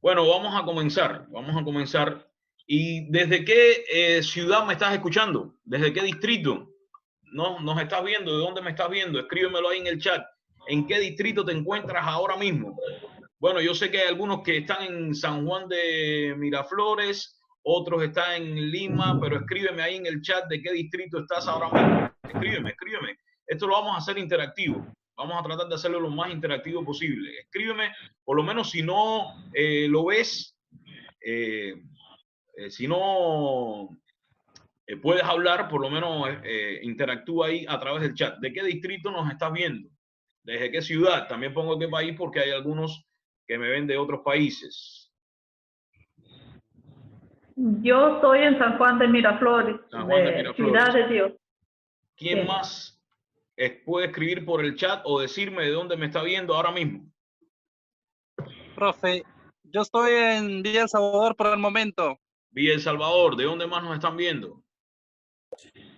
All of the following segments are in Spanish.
Bueno, vamos a comenzar. Vamos a comenzar. ¿Y desde qué ciudad me estás escuchando? ¿Desde qué distrito? ¿No nos estás viendo? ¿De dónde me estás viendo? Escríbemelo ahí en el chat. ¿En qué distrito te encuentras ahora mismo? Bueno, yo sé que hay algunos que están en San Juan de Miraflores, otros están en Lima, pero escríbeme ahí en el chat de qué distrito estás ahora mismo. Escríbeme, escríbeme. Esto lo vamos a hacer interactivo. Vamos a tratar de hacerlo lo más interactivo posible. Escríbeme, por lo menos si no lo ves, eh, si no puedes hablar, por lo menos interactúa ahí a través del chat. ¿De qué distrito nos estás viendo? ¿Desde qué ciudad? También pongo qué país porque hay algunos que me ven de otros países. Yo estoy en San Juan de Miraflores, San Juan de Ciudad Miraflores. de Dios. ¿Quién Sí. más puede escribir por el chat o decirme de dónde me está viendo ahora mismo? Profe, yo estoy en Villa El Salvador por el momento. Villa El Salvador, ¿de dónde más nos están viendo?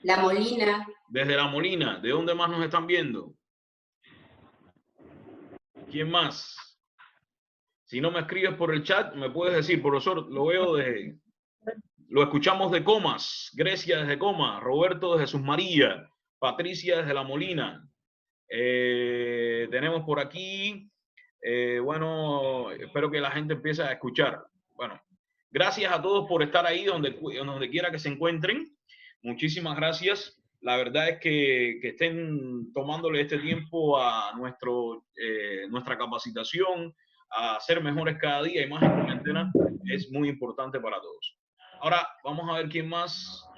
La Molina. Desde La Molina, ¿de dónde más nos están viendo? ¿Quién más? Si no me escribes por el chat, me puedes decir, profesor, lo escuchamos de Comas, Grecia desde Comas, Roberto desde Jesús María, Patricia desde La Molina. Tenemos por aquí, bueno, espero que la gente empiece a escuchar. Bueno, gracias a todos por estar ahí donde quiera que se encuentren. Muchísimas gracias. La verdad es que estén tomándole este tiempo a nuestra capacitación, a ser mejores cada día y más en cuarentena, es muy importante para todos. Ahora, vamos a ver quién más.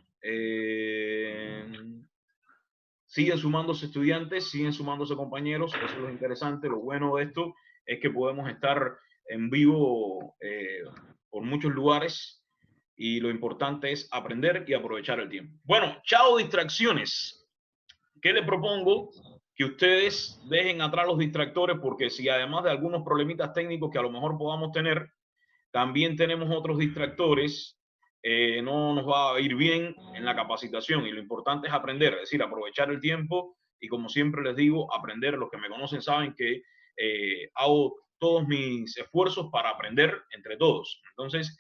Siguen sumándose estudiantes, siguen sumándose compañeros, eso es lo interesante. Lo bueno de esto es que podemos estar en vivo por muchos lugares y lo importante es aprender y aprovechar el tiempo. Bueno, chao distracciones. ¿Qué les propongo? Que ustedes dejen atrás los distractores, porque si además de algunos problemitas técnicos que a lo mejor podamos tener, también tenemos otros distractores, no nos va a ir bien en la capacitación, y lo importante es aprender, es decir, aprovechar el tiempo y, como siempre les digo, aprender. Los que me conocen saben que hago todos mis esfuerzos para aprender entre todos. Entonces,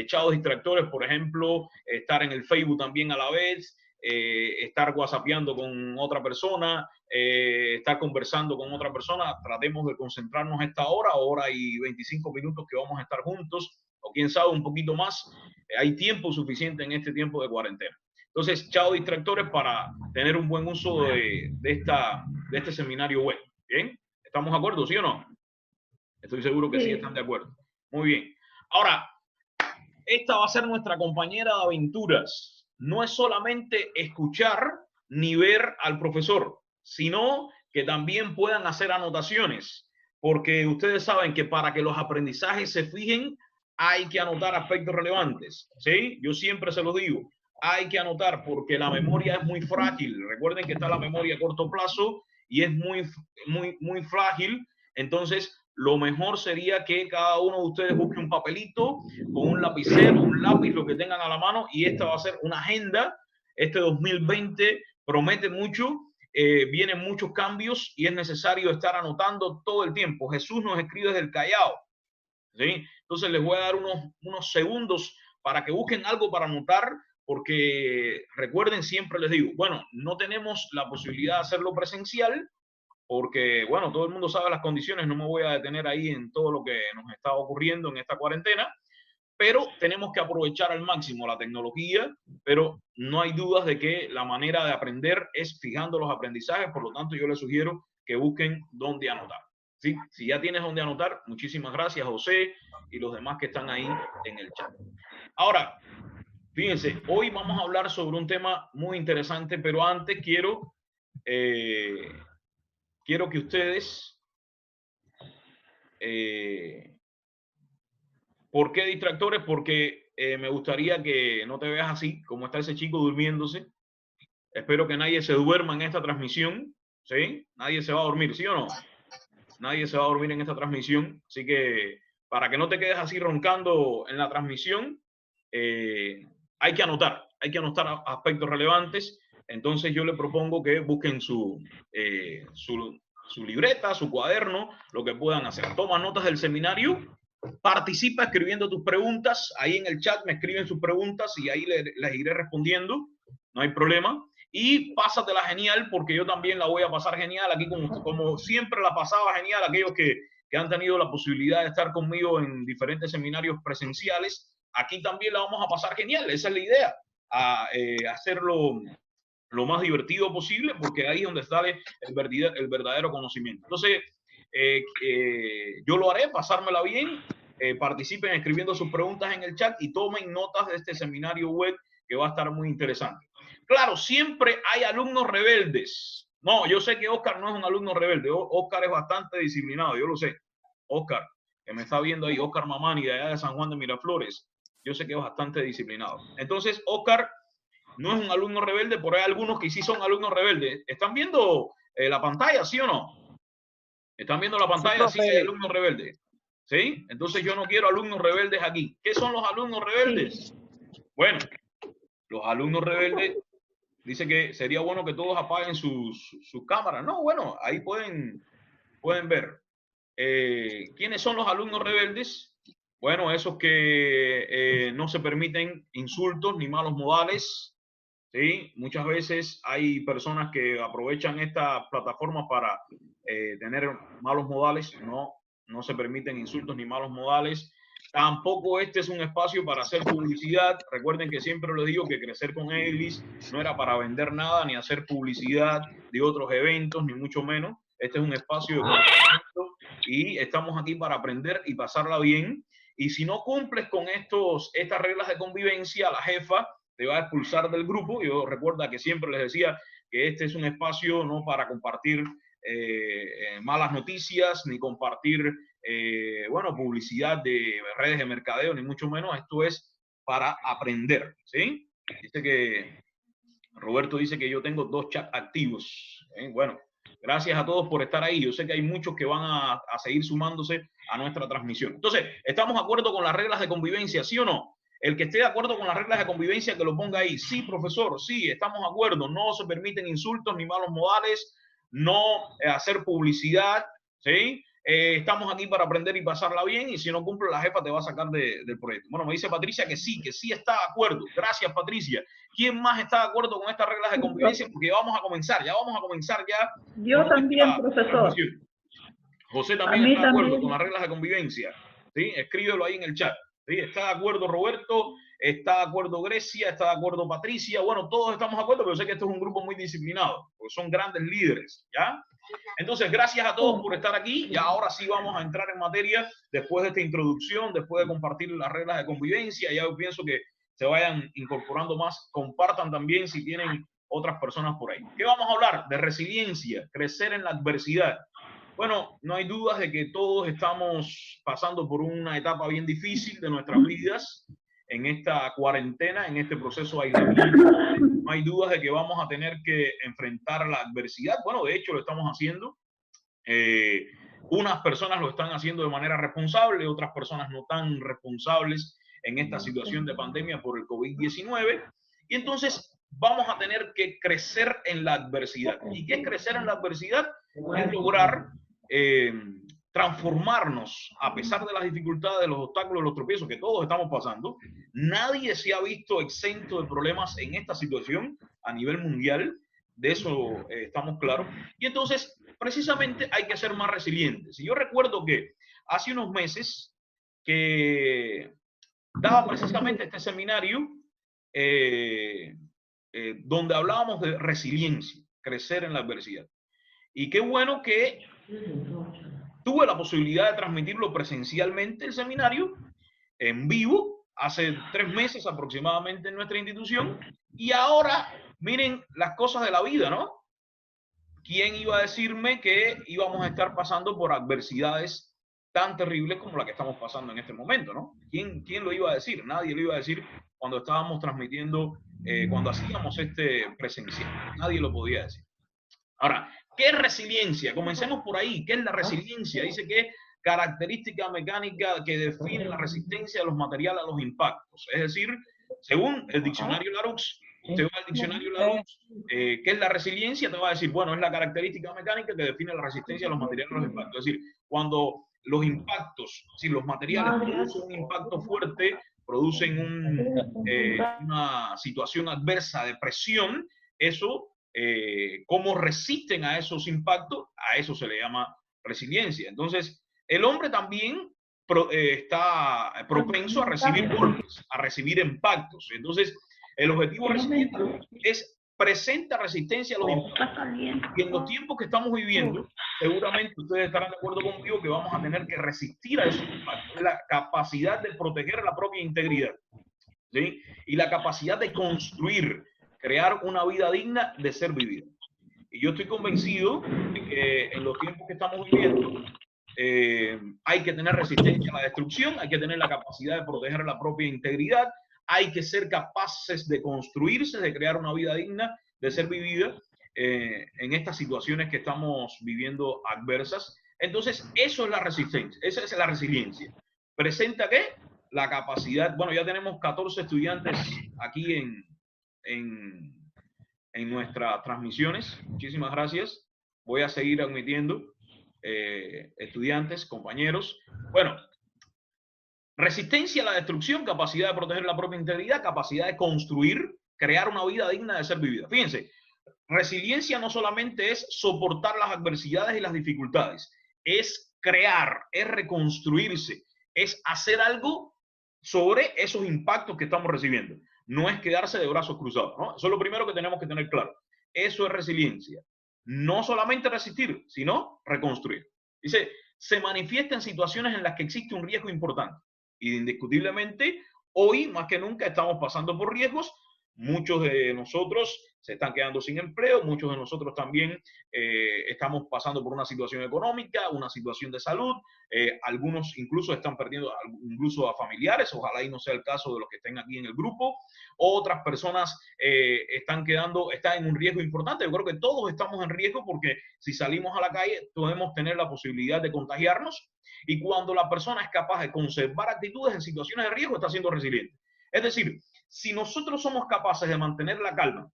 chao distractores, por ejemplo, estar en el Facebook también a la vez, estar whatsappeando con otra persona, estar conversando con otra persona. Tratemos de concentrarnos esta hora y 25 minutos que vamos a estar juntos, o quién sabe un poquito más. Hay tiempo suficiente en este tiempo de cuarentena. Entonces, chao distractores, para tener un buen uso de este seminario web. ¿Bien? ¿Estamos de acuerdo, sí o no? Estoy seguro que sí están de acuerdo. Muy bien. Ahora, esta va a ser nuestra compañera de aventuras. No es solamente escuchar ni ver al profesor, sino que también puedan hacer anotaciones, porque ustedes saben que para que los aprendizajes se fijen hay que anotar aspectos relevantes, ¿sí? Yo siempre se los digo, hay que anotar porque la memoria es muy frágil. Recuerden que está la memoria a corto plazo y es muy frágil. Entonces, lo mejor sería que cada uno de ustedes busque un papelito con un lapicero, un lápiz, lo que tengan a la mano, y esta va a ser una agenda. Este 2020 promete mucho, vienen muchos cambios y es necesario estar anotando todo el tiempo. Jesús nos escribe desde el Callao, ¿sí? Entonces les voy a dar unos segundos para que busquen algo para anotar, porque recuerden, siempre les digo, bueno, no tenemos la posibilidad de hacerlo presencial, porque, bueno, todo el mundo sabe las condiciones, no me voy a detener ahí en todo lo que nos está ocurriendo en esta cuarentena, pero tenemos que aprovechar al máximo la tecnología, pero no hay dudas de que la manera de aprender es fijando los aprendizajes. Por lo tanto, yo les sugiero que busquen dónde anotar. ¿Sí? Si ya tienes dónde anotar, muchísimas gracias, José, y los demás que están ahí en el chat. Ahora, fíjense, hoy vamos a hablar sobre un tema muy interesante, pero antes quiero que ustedes... ¿Por qué distractores? Porque me gustaría que no te veas así, como está ese chico durmiéndose. Espero que nadie se duerma en esta transmisión, ¿sí? Nadie se va a dormir, ¿sí o no? Nadie se va a dormir en esta transmisión, así que para que no te quedes así roncando en la transmisión, hay que anotar aspectos relevantes. Entonces yo le propongo que busquen su libreta, su cuaderno, lo que puedan hacer. Toma notas del seminario, Participa escribiendo tus preguntas. Ahí en el chat me escriben sus preguntas y ahí les iré respondiendo. No hay problema. Y pásatela genial, porque yo también la voy a pasar genial aquí, como siempre la pasaba genial aquellos que han tenido la posibilidad de estar conmigo en diferentes seminarios presenciales. Aquí también la vamos a pasar genial. Esa es la idea, hacerlo lo más divertido posible, porque ahí es donde sale el verdadero conocimiento. Entonces, yo lo haré, pasármela bien. Participen escribiendo sus preguntas en el chat y tomen notas de este seminario web que va a estar muy interesante. Claro, siempre hay alumnos rebeldes. No, yo sé que Oscar no es un alumno rebelde. Oscar es bastante disciplinado, yo lo sé. Oscar, que me está viendo ahí, Oscar Mamani, de allá de San Juan de Miraflores, yo sé que es bastante disciplinado. Entonces, Oscar no es un alumno rebelde, por ahí hay algunos que sí son alumnos rebeldes. ¿Están viendo la pantalla, sí o no? ¿Están viendo la pantalla? Sí, hay alumnos rebeldes. ¿Sí? Entonces yo no quiero alumnos rebeldes aquí. ¿Qué son los alumnos rebeldes? Bueno, los alumnos rebeldes, dice que sería bueno que todos apaguen sus cámaras. No, bueno, ahí pueden ver. ¿Quiénes son los alumnos rebeldes? Bueno, esos que no se permiten insultos ni malos modales. ¿Sí? Muchas veces hay personas que aprovechan esta plataforma para tener malos modales. No se permiten insultos ni malos modales. Tampoco este es un espacio para hacer publicidad. Recuerden que siempre les digo que Crecer con Eglis no era para vender nada ni hacer publicidad de otros eventos, ni mucho menos. Este es un espacio de conocimiento y estamos aquí para aprender y pasarla bien. Y si no cumples con estas reglas de convivencia, la jefa te va a expulsar del grupo. Yo recuerda que siempre les decía que este es un espacio no para compartir malas noticias, ni compartir publicidad de redes de mercadeo, ni mucho menos. Esto es para aprender, ¿sí? Dice que Roberto dice que yo tengo 2 chats activos. Bueno, gracias a todos por estar ahí. Yo sé que hay muchos que van a seguir sumándose a nuestra transmisión. Entonces, ¿estamos de acuerdo con las reglas de convivencia, sí o no? El que esté de acuerdo con las reglas de convivencia, que lo ponga ahí. Sí, profesor, sí, estamos de acuerdo. No se permiten insultos ni malos modales, no hacer publicidad, ¿sí? Estamos aquí para aprender y pasarla bien, y si no cumple, la jefa te va a sacar del proyecto. Bueno, me dice Patricia que sí está de acuerdo. Gracias, Patricia. ¿Quién más está de acuerdo con estas reglas de convivencia? Porque ya vamos a comenzar ya. Yo también, profesor. José también está de acuerdo con las reglas de convivencia. ¿Sí? Escríbelo ahí en el chat. ¿Sí? Está de acuerdo Roberto, está de acuerdo Grecia, está de acuerdo Patricia. Bueno, todos estamos de acuerdo, pero sé que esto es un grupo muy disciplinado, porque son grandes líderes, ¿ya? Entonces, gracias a todos por estar aquí. Y ahora sí vamos a entrar en materia después de esta introducción, después de compartir las reglas de convivencia. Ya yo pienso que se vayan incorporando más. Compartan también si tienen otras personas por ahí. ¿Qué vamos a hablar? De resiliencia, crecer en la adversidad. Bueno, no hay dudas de que todos estamos pasando por una etapa bien difícil de nuestras vidas en esta cuarentena, en este proceso de aislamiento. No hay dudas de que vamos a tener que enfrentar la adversidad. Bueno, de hecho lo estamos haciendo. Unas personas lo están haciendo de manera responsable, otras personas no tan responsables en esta situación de pandemia por el COVID-19. Y entonces vamos a tener que crecer en la adversidad. ¿Y qué es crecer en la adversidad? Es lograr transformarnos a pesar de las dificultades, de los obstáculos, de los tropiezos que todos estamos pasando. Nadie se ha visto exento de problemas en esta situación a nivel mundial, de eso estamos claros. Y entonces, precisamente hay que ser más resilientes. Y yo recuerdo que hace unos meses que daba precisamente este seminario donde hablábamos de resiliencia, crecer en la adversidad. Y qué bueno que tuve la posibilidad de transmitirlo presencialmente, el seminario, en vivo, hace 3 meses aproximadamente en nuestra institución. Y ahora, miren las cosas de la vida, ¿no? ¿Quién iba a decirme que íbamos a estar pasando por adversidades tan terribles como la que estamos pasando en este momento, ¿no? ¿Quién lo iba a decir? Nadie lo iba a decir cuando estábamos transmitiendo, cuando hacíamos este presencial. Nadie lo podía decir. Ahora, ¿qué es resiliencia? Comencemos por ahí. ¿Qué es la resiliencia? Dice que es característica mecánica que define la resistencia de los materiales a los impactos. Es decir, según el diccionario Larousse, usted va al diccionario Larousse, ¿qué es la resiliencia? Te va a decir, bueno, es la característica mecánica que define la resistencia de los materiales a los impactos. Es decir, cuando los impactos, si los materiales producen un impacto fuerte, producen una situación adversa de presión, eso, cómo resisten a esos impactos, a eso se le llama resiliencia. Entonces, el hombre también está propenso a recibir golpes, a recibir impactos. Entonces, el objetivo resiliente es presenta resistencia a los impactos. Y en los tiempos que estamos viviendo, seguramente ustedes estarán de acuerdo conmigo que vamos a tener que resistir a esos impactos. La capacidad de proteger la propia integridad, ¿sí? Y la capacidad de construir, crear una vida digna de ser vivida. Y yo estoy convencido de que en los tiempos que estamos viviendo, hay que tener resistencia a la destrucción, hay que tener la capacidad de proteger la propia integridad, hay que ser capaces de construirse, de crear una vida digna, de ser vivida en estas situaciones que estamos viviendo adversas. Entonces, eso es la resistencia, esa es la resiliencia. ¿Presenta qué? La capacidad. Bueno, ya tenemos 14 estudiantes aquí en nuestras transmisiones. Muchísimas gracias. Voy a seguir admitiendo estudiantes, compañeros. Bueno, resistencia a la destrucción, capacidad de proteger la propia integridad, capacidad de construir, crear una vida digna de ser vivida. Fíjense, resiliencia no solamente es soportar las adversidades y las dificultades, es crear, es reconstruirse, es hacer algo sobre esos impactos que estamos recibiendo. No es quedarse de brazos cruzados, ¿no? Eso es lo primero que tenemos que tener claro. Eso es resiliencia. No solamente resistir, sino reconstruir. Dice, se manifiesta en situaciones en las que existe un riesgo importante. Y indiscutiblemente, hoy más que nunca estamos pasando por riesgos. Muchos de nosotros se están quedando sin empleo, muchos de nosotros también estamos pasando por una situación económica, una situación de salud, algunos incluso están perdiendo incluso a familiares, ojalá y no sea el caso de los que estén aquí en el grupo, otras personas están en un riesgo importante. Yo creo que todos estamos en riesgo porque si salimos a la calle podemos tener la posibilidad de contagiarnos, y cuando la persona es capaz de conservar actitudes en situaciones de riesgo está siendo resiliente. Es decir, si nosotros somos capaces de mantener la calma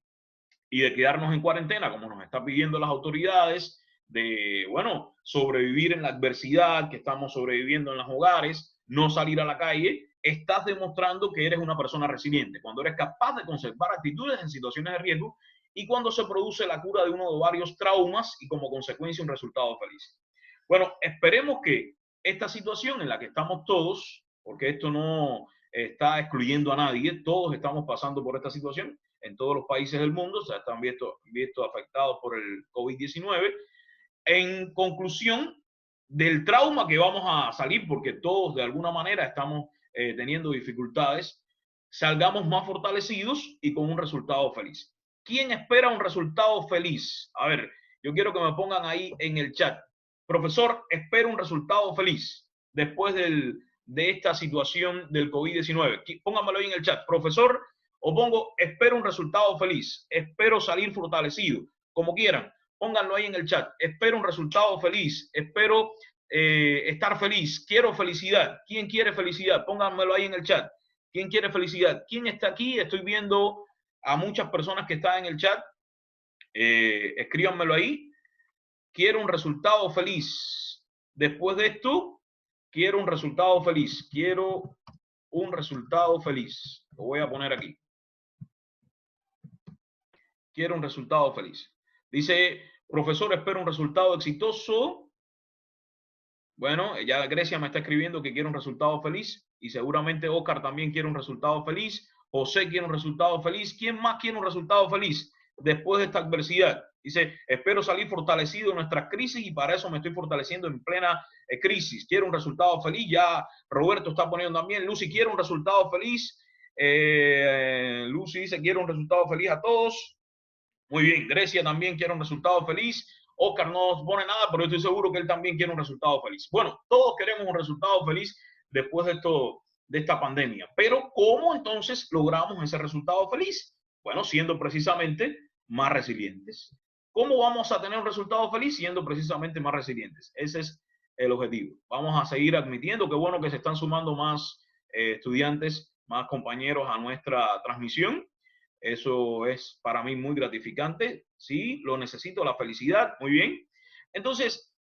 y de quedarnos en cuarentena, como nos está pidiendo las autoridades, de, bueno, sobrevivir en la adversidad que estamos sobreviviendo en los hogares, no salir a la calle, estás demostrando que eres una persona resiliente. Cuando eres capaz de conservar actitudes en situaciones de riesgo y cuando se produce la cura de uno de varios traumas y como consecuencia un resultado feliz. Bueno, esperemos que esta situación en la que estamos todos, porque esto no está excluyendo a nadie, todos estamos pasando por esta situación en todos los países del mundo, o sea, están visto afectados por el COVID-19. En conclusión del trauma que vamos a salir, porque todos de alguna manera estamos teniendo dificultades, salgamos más fortalecidos y con un resultado feliz. ¿Quién espera un resultado feliz? A ver, yo quiero que me pongan ahí en el chat. Profesor, espero un resultado feliz después de esta situación del COVID-19. Pónganmelo ahí en el chat. Profesor, o pongo, espero un resultado feliz, espero salir fortalecido, como quieran. Pónganlo ahí en el chat. Espero un resultado feliz, espero estar feliz, quiero felicidad. ¿Quién quiere felicidad? Pónganmelo ahí en el chat. ¿Quién quiere felicidad? ¿Quién está aquí? Estoy viendo a muchas personas que están en el chat. Escríbanmelo ahí. Quiero un resultado feliz. Después de esto, quiero un resultado feliz. Quiero un resultado feliz. Lo voy a poner aquí. Quiero un resultado feliz. Dice, profesor, espero un resultado exitoso. Bueno, ya Grecia me está escribiendo que quiere un resultado feliz y seguramente Oscar también quiere un resultado feliz. José quiere un resultado feliz. ¿Quién más quiere un resultado feliz después de esta adversidad? Dice, espero salir fortalecido en nuestras crisis y para eso me estoy fortaleciendo en plena crisis. Quiero un resultado feliz. Ya Roberto está poniendo también. Lucy quiere un resultado feliz. Lucy dice, quiero un resultado feliz a todos. Muy bien. Grecia también quiere un resultado feliz. Oscar no nos pone nada, pero yo estoy seguro que él también quiere un resultado feliz. Bueno, todos queremos un resultado feliz después de esta pandemia. Pero ¿cómo entonces logramos ese resultado feliz? Bueno, siendo precisamente más resilientes. ¿Cómo vamos a tener un resultado feliz? Siendo precisamente más resilientes. Ese es el objetivo. Vamos a seguir admitiendo. Qué bueno que se están sumando más estudiantes, más compañeros a nuestra transmisión. Eso es para mí muy gratificante. Sí, lo necesito, la felicidad. Muy bien. Entonces,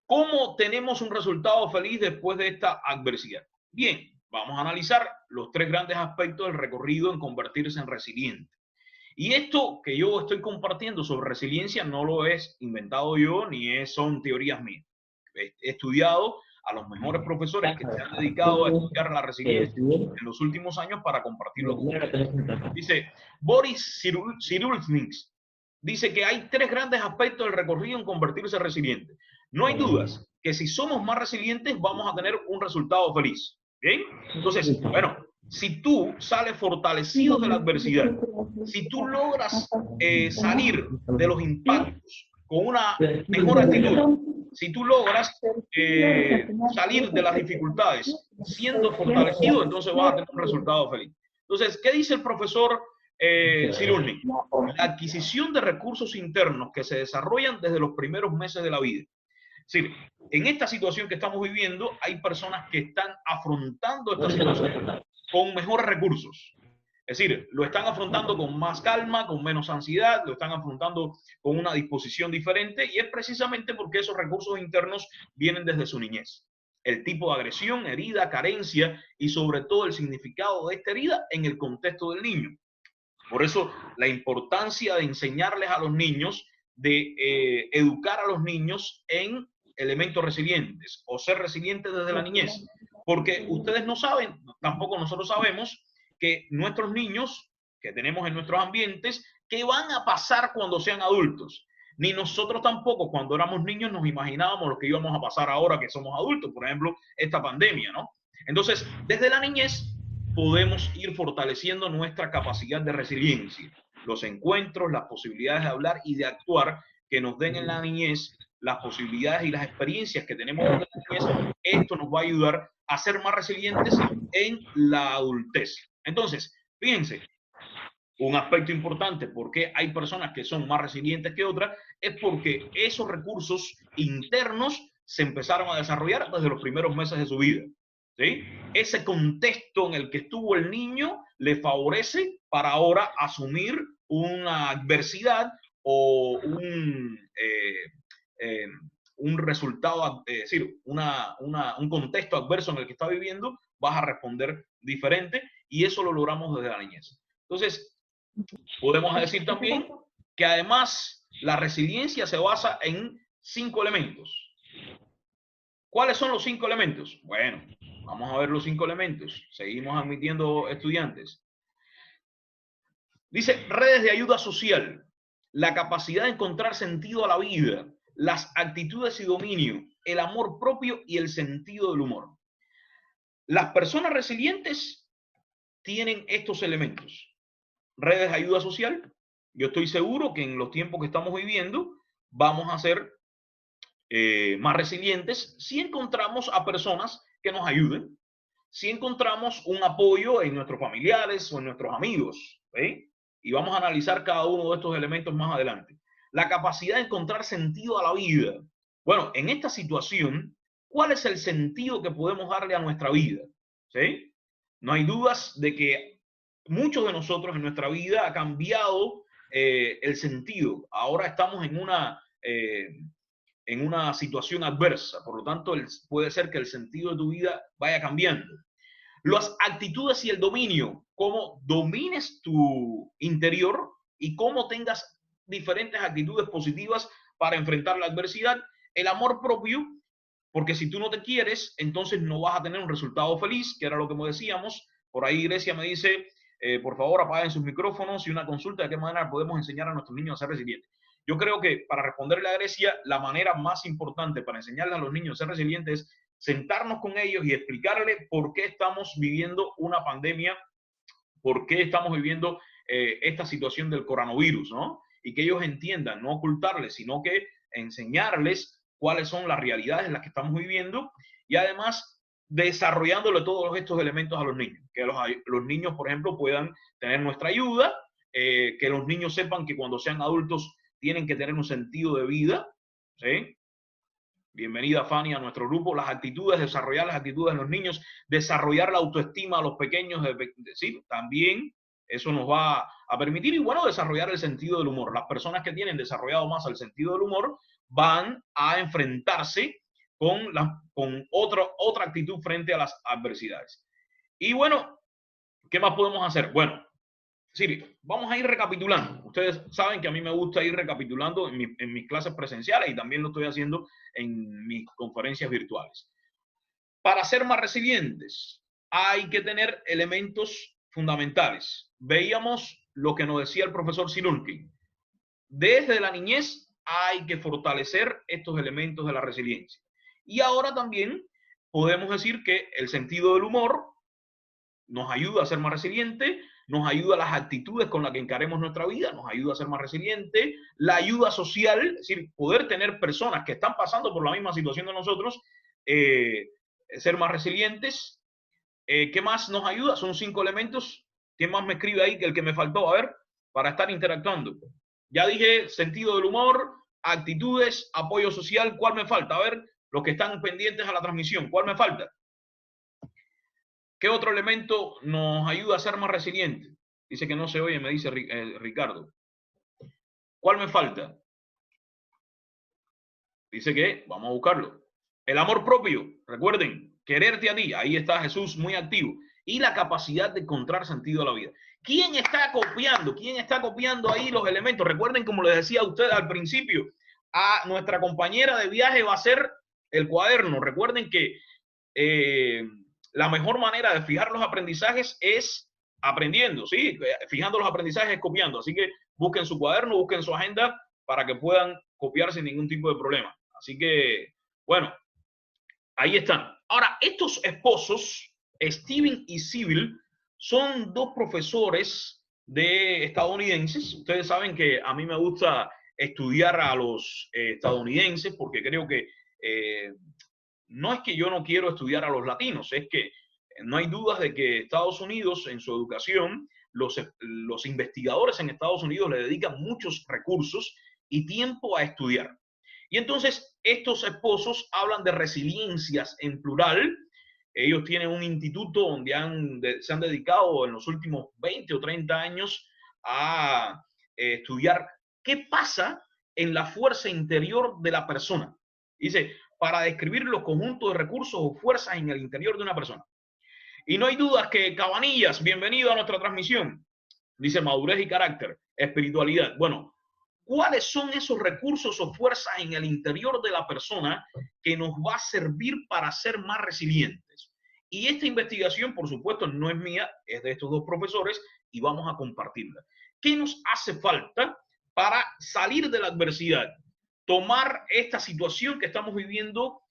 ¿Cómo tenemos un resultado feliz después de esta adversidad? Bien, vamos a analizar los 3 grandes aspectos del recorrido en convertirse en resiliente. Y esto que yo estoy compartiendo sobre resiliencia no lo he inventado yo ni son teorías mías. He estudiado a los mejores profesores que se han dedicado a estudiar la resiliencia en los últimos años para compartirlo con ustedes. Dice Boris Cyrulnik, dice que hay 3 grandes aspectos del recorrido en convertirse en resiliente. No hay dudas que si somos más resilientes vamos a tener un resultado feliz. ¿Okay? Entonces, bueno, si tú sales fortalecido de la adversidad, si tú logras salir de los impactos con una mejor actitud, si tú logras salir de las dificultades siendo fortalecido, entonces vas a tener un resultado feliz. Entonces, ¿qué dice el profesor Cyrulnik? La adquisición de recursos internos que se desarrollan desde los primeros meses de la vida. Es decir, en esta situación que estamos viviendo, hay personas que están afrontando esta situación con mejores recursos. Es decir, lo están afrontando con más calma, con menos ansiedad, lo están afrontando con una disposición diferente y es precisamente porque esos recursos internos vienen desde su niñez. El tipo de agresión, herida, carencia y sobre todo el significado de esta herida en el contexto del niño. Por eso la importancia de enseñarles a los niños, de educar a los niños en elementos resilientes o ser resilientes desde la niñez. Porque ustedes no saben, tampoco nosotros sabemos, que nuestros niños que tenemos en nuestros ambientes, ¿qué van a pasar cuando sean adultos? Ni nosotros tampoco cuando éramos niños nos imaginábamos lo que íbamos a pasar ahora que somos adultos, por ejemplo, esta pandemia, ¿no? Entonces, desde la niñez podemos ir fortaleciendo nuestra capacidad de resiliencia, los encuentros, las posibilidades de hablar y de actuar que nos den en la niñez, las posibilidades y las experiencias que tenemos en la niñez, esto nos va a ayudar a ser más resilientes en la adultez. Entonces, fíjense, un aspecto importante porque hay personas que son más resilientes que otras es porque esos recursos internos se empezaron a desarrollar desde los primeros meses de su vida. ¿Sí? Ese contexto en el que estuvo el niño le favorece para ahora asumir una adversidad o un resultado, es decir, un contexto adverso en el que está viviendo, vas a responder diferente y eso lo logramos desde la niñez. Entonces, podemos decir también que además la resiliencia se basa en 5 elementos. ¿Cuáles son los 5 elementos? Bueno, vamos a ver los 5 elementos. Seguimos admitiendo estudiantes. Dice, redes de ayuda social, la capacidad de encontrar sentido a la vida, las actitudes y dominio, el amor propio y el sentido del humor. Las personas resilientes tienen estos elementos. Redes de ayuda social. Yo estoy seguro que en los tiempos que estamos viviendo vamos a ser más resilientes si encontramos a personas que nos ayuden, si encontramos un apoyo en nuestros familiares o en nuestros amigos. ¿Sí? Y vamos a analizar cada uno de estos elementos más adelante. La capacidad de encontrar sentido a la vida. Bueno, en esta situación, ¿cuál es el sentido que podemos darle a nuestra vida? ¿Sí? No hay dudas de que muchos de nosotros en nuestra vida ha cambiado el sentido. Ahora estamos en una situación adversa, por lo tanto puede ser que el sentido de tu vida vaya cambiando. Las actitudes y el dominio, cómo domines tu interior y cómo tengas diferentes actitudes positivas para enfrentar la adversidad. El amor propio, porque si tú no te quieres, entonces no vas a tener un resultado feliz, que era lo que decíamos. Por ahí Grecia me dice, por favor apaguen sus micrófonos y una consulta de qué manera podemos enseñar a nuestros niños a ser resilientes. Yo creo que para responderle a Grecia, la manera más importante para enseñarle a los niños a ser resilientes es sentarnos con ellos y explicarles por qué estamos viviendo una pandemia, por qué estamos viviendo esta situación del coronavirus, ¿no? Y que ellos entiendan, no ocultarles, sino que enseñarles cuáles son las realidades en las que estamos viviendo y además desarrollándole todos estos elementos a los niños. Que los niños, por ejemplo, puedan tener nuestra ayuda, que los niños sepan que cuando sean adultos tienen que tener un sentido de vida, ¿sí? Bienvenida, Fanny, a nuestro grupo. Las actitudes, desarrollar las actitudes de los niños, desarrollar la autoestima a los pequeños, sí, también eso nos va a permitir, y bueno, desarrollar el sentido del humor. Las personas que tienen desarrollado más el sentido del humor van a enfrentarse con otra actitud frente a las adversidades. Y bueno, ¿qué más podemos hacer? Bueno, sí, vamos a ir recapitulando. Ustedes saben que a mí me gusta ir recapitulando en mis clases presenciales y también lo estoy haciendo en mis conferencias virtuales. Para ser más resilientes, hay que tener elementos fundamentales. Veíamos lo que nos decía el profesor Silunkin. Desde la niñez hay que fortalecer estos elementos de la resiliencia. Y ahora también podemos decir que el sentido del humor nos ayuda a ser más resiliente, nos ayuda a las actitudes con las que encaremos nuestra vida, nos ayuda a ser más resiliente, la ayuda social, es decir, poder tener personas que están pasando por la misma situación de nosotros, ser más resilientes. ¿Qué más nos ayuda? Son 5 elementos. ¿Quién más me escribe ahí que el que me faltó? A ver, para estar interactuando. Ya dije sentido del humor, actitudes, apoyo social. ¿Cuál me falta? A ver, los que están pendientes a la transmisión, ¿cuál me falta? ¿Qué otro elemento nos ayuda a ser más resilientes? Dice que no se oye, me dice Ricardo. ¿Cuál me falta? Dice que vamos a buscarlo. El amor propio, recuerden, quererte a ti, ahí está Jesús muy activo. Y la capacidad de encontrar sentido a la vida. ¿Quién está copiando? ¿Quién está copiando ahí los elementos? Recuerden, como les decía a ustedes al principio, a nuestra compañera de viaje va a ser el cuaderno. Recuerden que la mejor manera de fijar los aprendizajes es aprendiendo, ¿sí? Fijando los aprendizajes es copiando. Así que busquen su cuaderno, busquen su agenda para que puedan copiar sin ningún tipo de problema. Así que, bueno, ahí están. Ahora, estos esposos, Steven y Sybil, son 2 profesores estadounidenses. Ustedes saben que a mí me gusta estudiar a los estadounidenses porque creo que no es que yo no quiero estudiar a los latinos, es que no hay dudas de que Estados Unidos en su educación, los investigadores en Estados Unidos le dedican muchos recursos y tiempo a estudiar. Y entonces estos esposos hablan de resiliencias en plural. Ellos tienen un instituto donde se han dedicado en los últimos 20 o 30 años a estudiar qué pasa en la fuerza interior de la persona. Dice, para describir los conjuntos de recursos o fuerzas en el interior de una persona. Y no hay dudas que Cabanillas, bienvenido a nuestra transmisión. Dice madurez y carácter, espiritualidad. Bueno, ¿cuáles son esos recursos o fuerzas en el interior de la persona que nos va a servir para ser más resilientes? Y esta investigación, por supuesto, no es mía, es de estos 2 profesores y vamos a compartirla. ¿Qué nos hace falta para salir de la adversidad? Tomar esta situación que estamos viviendo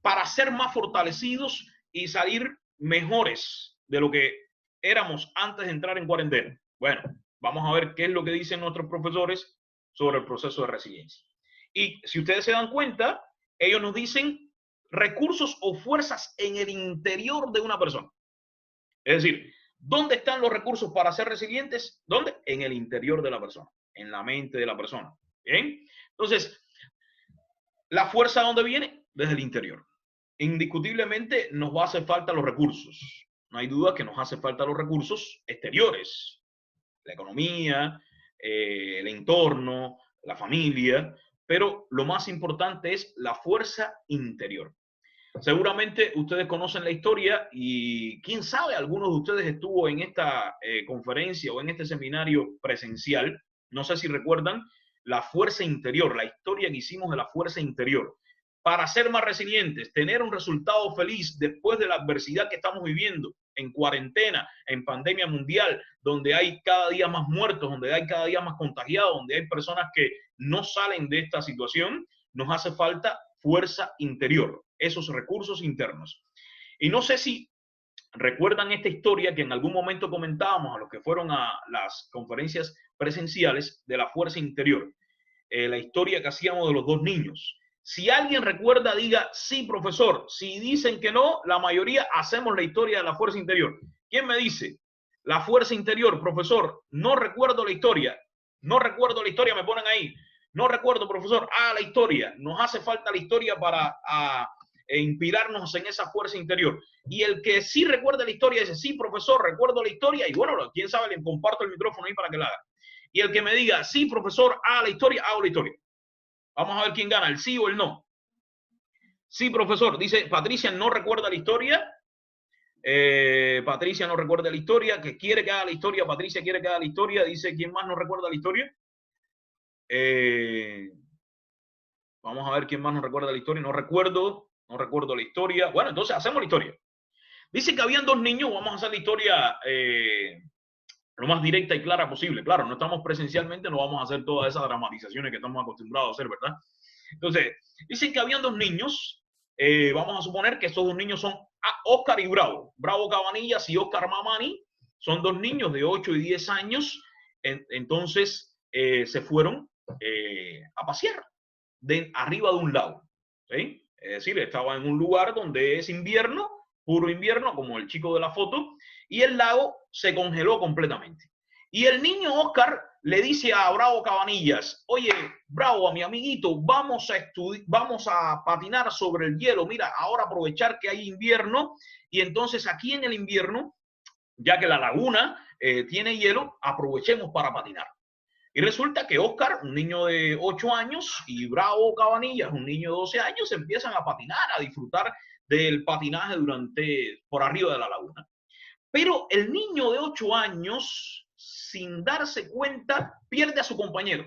para ser más fortalecidos y salir mejores de lo que éramos antes de entrar en cuarentena. Bueno, vamos a ver qué es lo que dicen nuestros profesores sobre el proceso de resiliencia. Y si ustedes se dan cuenta, ellos nos dicen recursos o fuerzas en el interior de una persona. Es decir, ¿dónde están los recursos para ser resilientes? ¿Dónde? En el interior de la persona, en la mente de la persona. ¿Bien? Entonces, ¿la fuerza de dónde viene? Desde el interior. Indiscutiblemente nos va a hacer falta los recursos. No hay duda que nos hace falta los recursos exteriores. La economía, el entorno, la familia. Pero lo más importante es la fuerza interior. Seguramente ustedes conocen la historia y quién sabe, algunos de ustedes estuvo en esta conferencia o en este seminario presencial. No sé si recuerdan la fuerza interior, la historia que hicimos de la fuerza interior. Para ser más resilientes, tener un resultado feliz después de la adversidad que estamos viviendo en cuarentena, en pandemia mundial, donde hay cada día más muertos, donde hay cada día más contagiados, donde hay personas que no salen de esta situación, nos hace falta fuerza interior, esos recursos internos. Y no sé si recuerdan esta historia que en algún momento comentábamos a los que fueron a las conferencias presenciales de la fuerza interior, la historia que hacíamos de los 2 niños. Si alguien recuerda, diga, sí, profesor. Si dicen que no, la mayoría hacemos la historia de la fuerza interior. ¿Quién me dice? La fuerza interior, profesor, no recuerdo la historia. No recuerdo la historia, me ponen ahí. No recuerdo, profesor. La historia. Nos hace falta la historia para inspirarnos en esa fuerza interior. Y el que sí recuerda la historia dice, sí, profesor, recuerdo la historia. Y bueno, quién sabe, le comparto el micrófono ahí para que la haga. Y el que me diga, sí, profesor, la historia, hago la historia. Vamos a ver quién gana, el sí o el no. Sí, profesor. Dice, Patricia no recuerda la historia. Patricia no recuerda la historia, que quiere que haga la historia. Patricia quiere que haga la historia. Dice, ¿quién más no recuerda la historia? Vamos a ver quién más no recuerda la historia. No recuerdo la historia. Bueno, entonces hacemos la historia. Dice que habían dos niños. Vamos a hacer la historia lo más directa y clara posible. Claro, no estamos presencialmente, no vamos a hacer todas esas dramatizaciones que estamos acostumbrados a hacer, ¿verdad? Entonces, dicen que habían dos niños. Vamos a suponer que estos dos niños son Oscar y Bravo. Bravo Cabanillas y Oscar Mamani son dos niños de 8 y 10 años. Entonces, se fueron a pasear arriba de un lago. ¿Sí? Es decir, estaba en un lugar donde es invierno, puro invierno, como el chico de la foto, y el lago se congeló completamente. Y el niño Oscar le dice a Bravo Cabanillas, oye, Bravo, a mi amiguito, vamos a patinar sobre el hielo. Mira, ahora aprovechar que hay invierno, y entonces aquí en el invierno, ya que la laguna tiene hielo, aprovechemos para patinar. Y resulta que Oscar, un niño de 8 años, y Bravo Cabanillas, un niño de 12 años, empiezan a patinar, a disfrutar del patinaje por arriba de la laguna. Pero el niño de 8 años, sin darse cuenta, pierde a su compañero.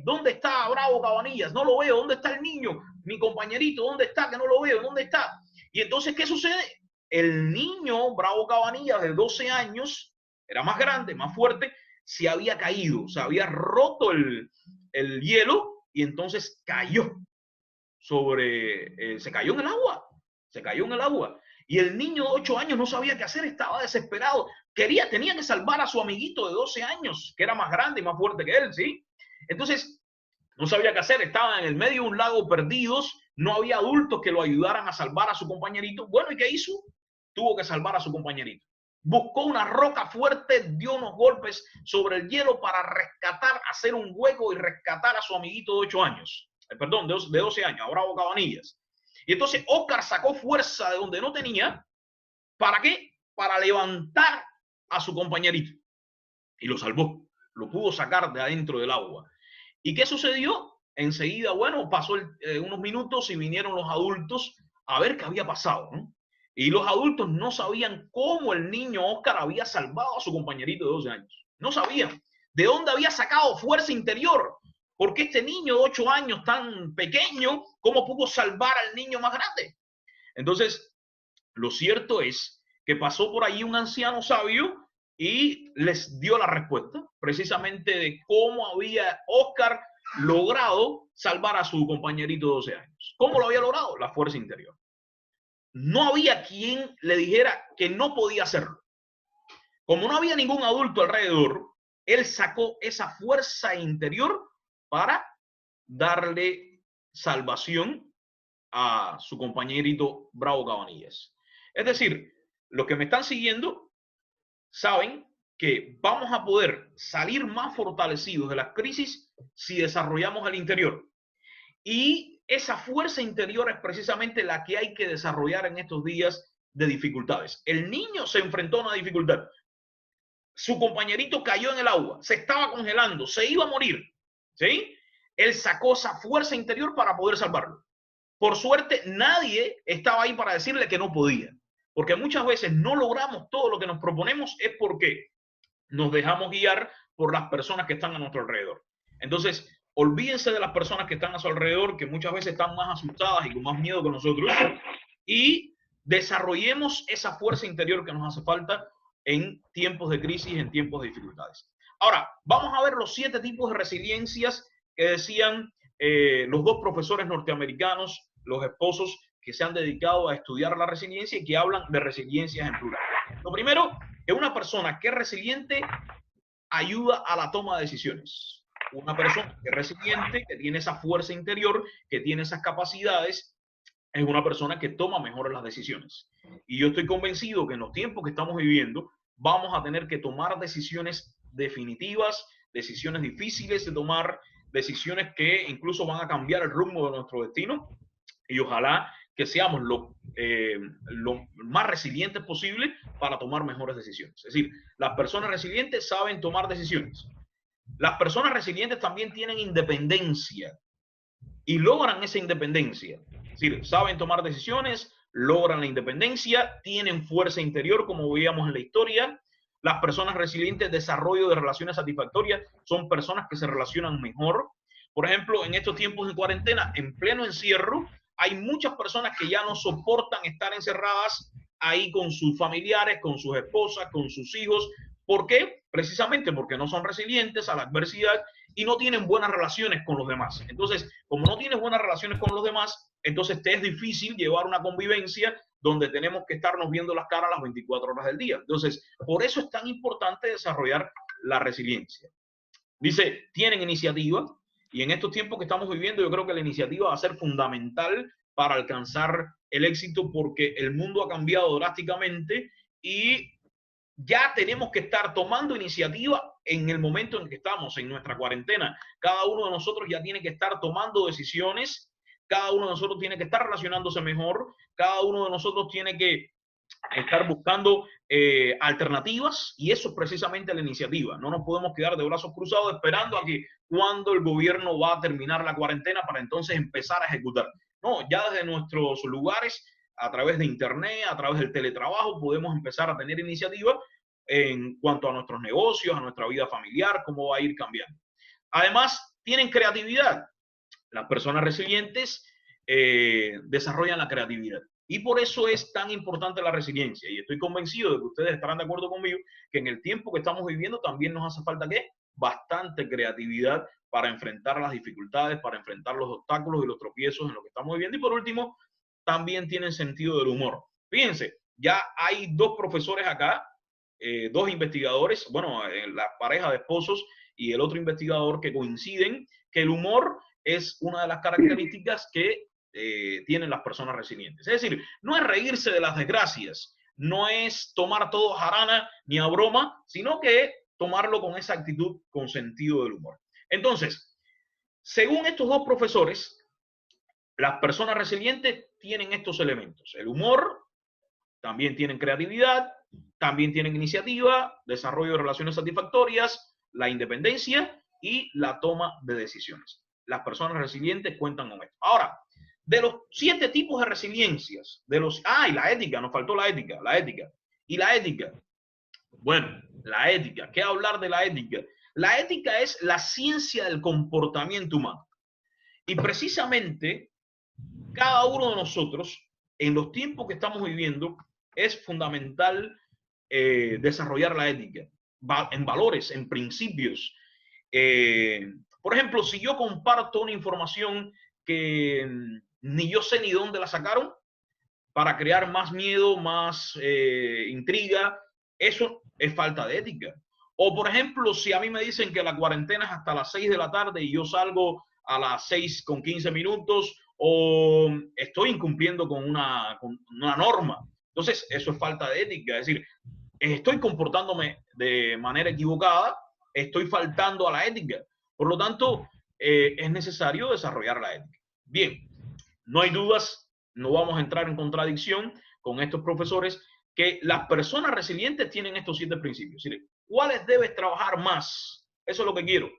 ¿Dónde está Bravo Cabanillas? No lo veo. ¿Dónde está el niño? Mi compañerito, ¿dónde está? Que no lo veo. ¿Dónde está? Y entonces, ¿qué sucede? El niño Bravo Cabanillas de 12 años, era más grande, más fuerte, se había caído, se había roto el hielo y entonces cayó se cayó en el agua. Se cayó en el agua. Y el niño de 8 años no sabía qué hacer, estaba desesperado. Tenía que salvar a su amiguito de 12 años, que era más grande y más fuerte que él, ¿sí? Entonces, no sabía qué hacer, estaban en el medio de un lago perdidos, no había adultos que lo ayudaran a salvar a su compañerito. Bueno, ¿y qué hizo? Tuvo que salvar a su compañerito. Buscó una roca fuerte, dio unos golpes sobre el hielo para hacer un hueco y rescatar a su amiguito de 8 años. Perdón, de 12 años, a Bravo Cabanillas. Y entonces Oscar sacó fuerza de donde no tenía. ¿Para qué? Para levantar a su compañerito. Y lo salvó. Lo pudo sacar de adentro del agua. ¿Y qué sucedió? Enseguida, bueno, pasó unos minutos y vinieron los adultos a ver qué había pasado, ¿no? Y los adultos no sabían cómo el niño Oscar había salvado a su compañerito de 12 años. No sabían de dónde había sacado fuerza interior. Porque este niño de 8 años tan pequeño, ¿cómo pudo salvar al niño más grande? Entonces, lo cierto es que pasó por ahí un anciano sabio y les dio la respuesta, precisamente de cómo había Oscar logrado salvar a su compañerito de 12 años. ¿Cómo lo había logrado? La fuerza interior. No había quien le dijera que no podía hacerlo. Como no había ningún adulto alrededor, él sacó esa fuerza interior para darle salvación a su compañerito Bravo Cabanillas. Es decir, los que me están siguiendo saben que vamos a poder salir más fortalecidos de las crisis si desarrollamos el interior. Y esa fuerza interior es precisamente la que hay que desarrollar en estos días de dificultades. El niño se enfrentó a una dificultad. Su compañerito cayó en el agua, se estaba congelando, se iba a morir, ¿sí? Él sacó esa fuerza interior para poder salvarlo. Por suerte, nadie estaba ahí para decirle que no podía. Porque muchas veces no logramos todo lo que nos proponemos es porque nos dejamos guiar por las personas que están a nuestro alrededor. Entonces, olvídense de las personas que están a su alrededor, que muchas veces están más asustadas y con más miedo que nosotros, y desarrollemos esa fuerza interior que nos hace falta en tiempos de crisis, en tiempos de dificultades. Ahora, vamos a ver los 7 tipos de resiliencias que decían los 2 profesores norteamericanos, los esposos que se han dedicado a estudiar la resiliencia y que hablan de resiliencias en plural. Lo primero, que una persona que es resiliente ayuda a la toma de decisiones. Una persona que es resiliente, que tiene esa fuerza interior, que tiene esas capacidades, es una persona que toma mejor las decisiones. Y yo estoy convencido que en los tiempos que estamos viviendo vamos a tener que tomar decisiones definitivas, decisiones difíciles de tomar, decisiones que incluso van a cambiar el rumbo de nuestro destino. Y ojalá que seamos lo más resilientes posible para tomar mejores decisiones. Es decir, las personas resilientes saben tomar decisiones. Las personas resilientes también tienen independencia y logran esa independencia Es decir, saben tomar decisiones, logran la independencia, tienen fuerza interior, como veíamos en la historia. Las personas resilientes, desarrollo de relaciones satisfactorias, son personas que se relacionan mejor. Por ejemplo, en estos tiempos de cuarentena, en pleno encierro, hay muchas personas que ya no soportan estar encerradas ahí con sus familiares, con sus esposas, con sus hijos. ¿Por qué? Precisamente porque no son resilientes a la adversidad y no tienen buenas relaciones con los demás. Entonces, como no tienes buenas relaciones con los demás, entonces te es difícil llevar una convivencia donde tenemos que estarnos viendo las caras las 24 horas del día. Entonces, por eso es tan importante desarrollar la resiliencia. Dice, tienen iniciativa, y en estos tiempos que estamos viviendo, yo creo que la iniciativa va a ser fundamental para alcanzar el éxito, porque el mundo ha cambiado drásticamente y ya tenemos que estar tomando iniciativa en el momento en que estamos en nuestra cuarentena. Cada uno de nosotros ya tiene que estar tomando decisiones, cada uno de nosotros tiene que estar relacionándose mejor, cada uno de nosotros tiene que estar buscando alternativas, y eso es precisamente la iniciativa. No nos podemos quedar de brazos cruzados esperando a que cuando el gobierno va a terminar la cuarentena para entonces empezar a ejecutar. No, ya desde nuestros lugares, a través de internet, a través del teletrabajo, podemos empezar a tener iniciativa en cuanto a nuestros negocios, a nuestra vida familiar, cómo va a ir cambiando. Además, tienen creatividad. Las personas resilientes desarrollan la creatividad. Y por eso es tan importante la resiliencia. Y estoy convencido de que ustedes estarán de acuerdo conmigo que en el tiempo que estamos viviendo también nos hace falta ¿qué? Bastante creatividad para enfrentar las dificultades, para enfrentar los obstáculos y los tropiezos en lo que estamos viviendo. Y por último, también tienen sentido del humor. Fíjense, ya hay dos profesores acá, dos investigadores, bueno, la pareja de esposos y el otro investigador, que coinciden que el humor es una de las características que tienen las personas resilientes. Es decir, no es reírse de las desgracias, no es tomar todo a jarana ni a broma, sino que tomarlo con esa actitud, con sentido del humor. Entonces, según estos dos profesores, las personas resilientes tienen estos elementos: el humor, también tienen creatividad, también tienen iniciativa, desarrollo de relaciones satisfactorias, la independencia y la toma de decisiones. Las personas resilientes cuentan con esto. Ahora, de los 7 tipos de resiliencias, y la ética, nos faltó la ética. Y la ética, bueno, la ética, ¿qué hablar de la ética? La ética es la ciencia del comportamiento humano. Y precisamente, cada uno de nosotros, en los tiempos que estamos viviendo, es fundamental desarrollar la ética, en valores, en principios. Por ejemplo, si yo comparto una información que ni yo sé ni dónde la sacaron, para crear más miedo, más intriga, eso es falta de ética. O, por ejemplo, si a mí me dicen que la cuarentena es hasta las 6 de la tarde y yo salgo a las 6:15, o estoy incumpliendo con una norma. Entonces, eso es falta de ética. Es decir, estoy comportándome de manera equivocada, estoy faltando a la ética. Por lo tanto, es necesario desarrollar la ética. Bien, no hay dudas, no vamos a entrar en contradicción con estos profesores, que las personas resilientes tienen estos 7 principios. ¿Cuáles debes trabajar más? Eso es lo que quiero.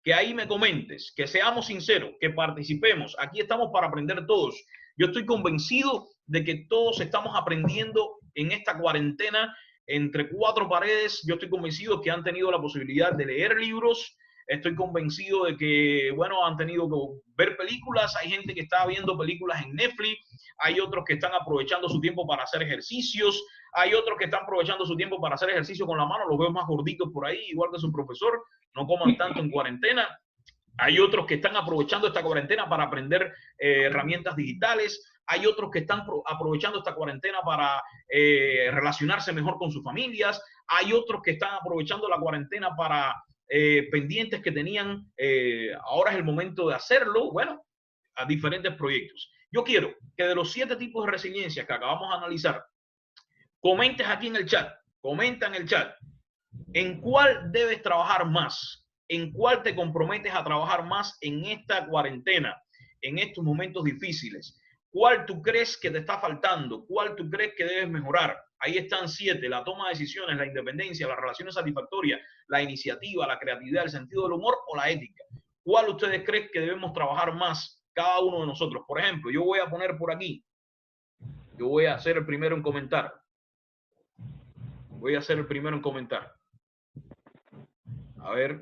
Que ahí me comentes, que seamos sinceros, que participemos. Aquí estamos para aprender todos. Yo estoy convencido de que todos estamos aprendiendo en esta cuarentena entre 4 paredes. Yo estoy convencido que han tenido la posibilidad de leer libros. Estoy convencido de que, bueno, han tenido que ver películas. Hay gente que está viendo películas en Netflix. Hay otros que están aprovechando su tiempo para hacer ejercicios. Hay otros que están aprovechando su tiempo para hacer ejercicio con la mano. Los veo más gorditos por ahí, igual que su profesor. No coman tanto en cuarentena. Hay otros que están aprovechando esta cuarentena para aprender herramientas digitales. Hay otros que están aprovechando esta cuarentena para relacionarse mejor con sus familias. Hay otros que están aprovechando la cuarentena para pendientes que tenían. Ahora es el momento de hacerlo. Bueno, a diferentes proyectos. Yo quiero que de los 7 tipos de resiliencia que acabamos de analizar, comentes aquí en el chat, comenta en el chat, ¿en cuál debes trabajar más? ¿En cuál te comprometes a trabajar más en esta cuarentena, en estos momentos difíciles? ¿Cuál tú crees que te está faltando? ¿Cuál tú crees que debes mejorar? Ahí están 7, la toma de decisiones, la independencia, las relaciones satisfactorias, la iniciativa, la creatividad, el sentido del humor o la ética. ¿Cuál ustedes creen que debemos trabajar más cada uno de nosotros. Por ejemplo, yo voy a poner por aquí, yo voy a ser el primero en comentar. Voy a ser el primero en comentar. A ver,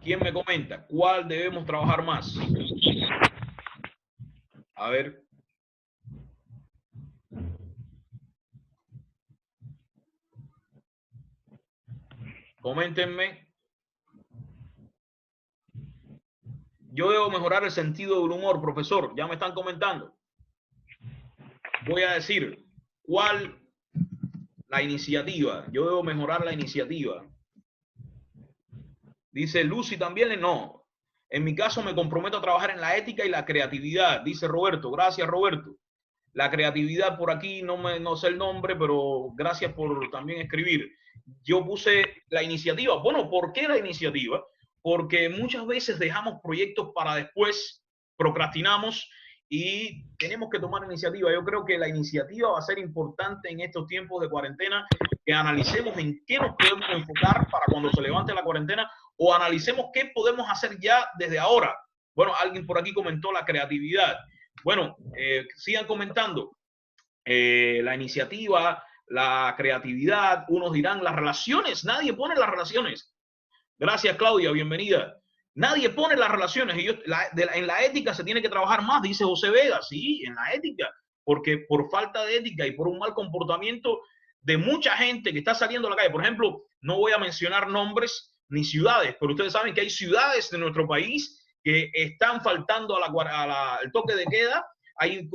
¿quién me comenta? ¿Cuál debemos trabajar más? A ver. Coméntenme. Yo debo mejorar el sentido del humor, profesor. Ya me están comentando. Voy a decir, ¿cuál la iniciativa? Yo debo mejorar la iniciativa. Dice Lucy también, no. En mi caso me comprometo a trabajar en la ética y la creatividad, dice Roberto. Gracias, Roberto. La creatividad por aquí, no sé el nombre, pero gracias por también escribir. Yo puse la iniciativa. Bueno, ¿por qué la iniciativa? Porque muchas veces dejamos proyectos para después, procrastinamos y tenemos que tomar iniciativa. Yo creo que la iniciativa va a ser importante en estos tiempos de cuarentena, que analicemos en qué nos podemos enfocar para cuando se levante la cuarentena, o analicemos qué podemos hacer ya desde ahora. Bueno, alguien por aquí comentó la creatividad. Bueno, sigan comentando. La iniciativa, la creatividad, unos dirán las relaciones. Nadie pone las relaciones. Gracias, Claudia, bienvenida. Nadie pone las relaciones. En la ética se tiene que trabajar más, dice José Vega. Sí, en la ética, porque por falta de ética y por un mal comportamiento de mucha gente que está saliendo a la calle. Por ejemplo, no voy a mencionar nombres ni ciudades, pero ustedes saben que hay ciudades de nuestro país que están faltando al toque de queda. Ahí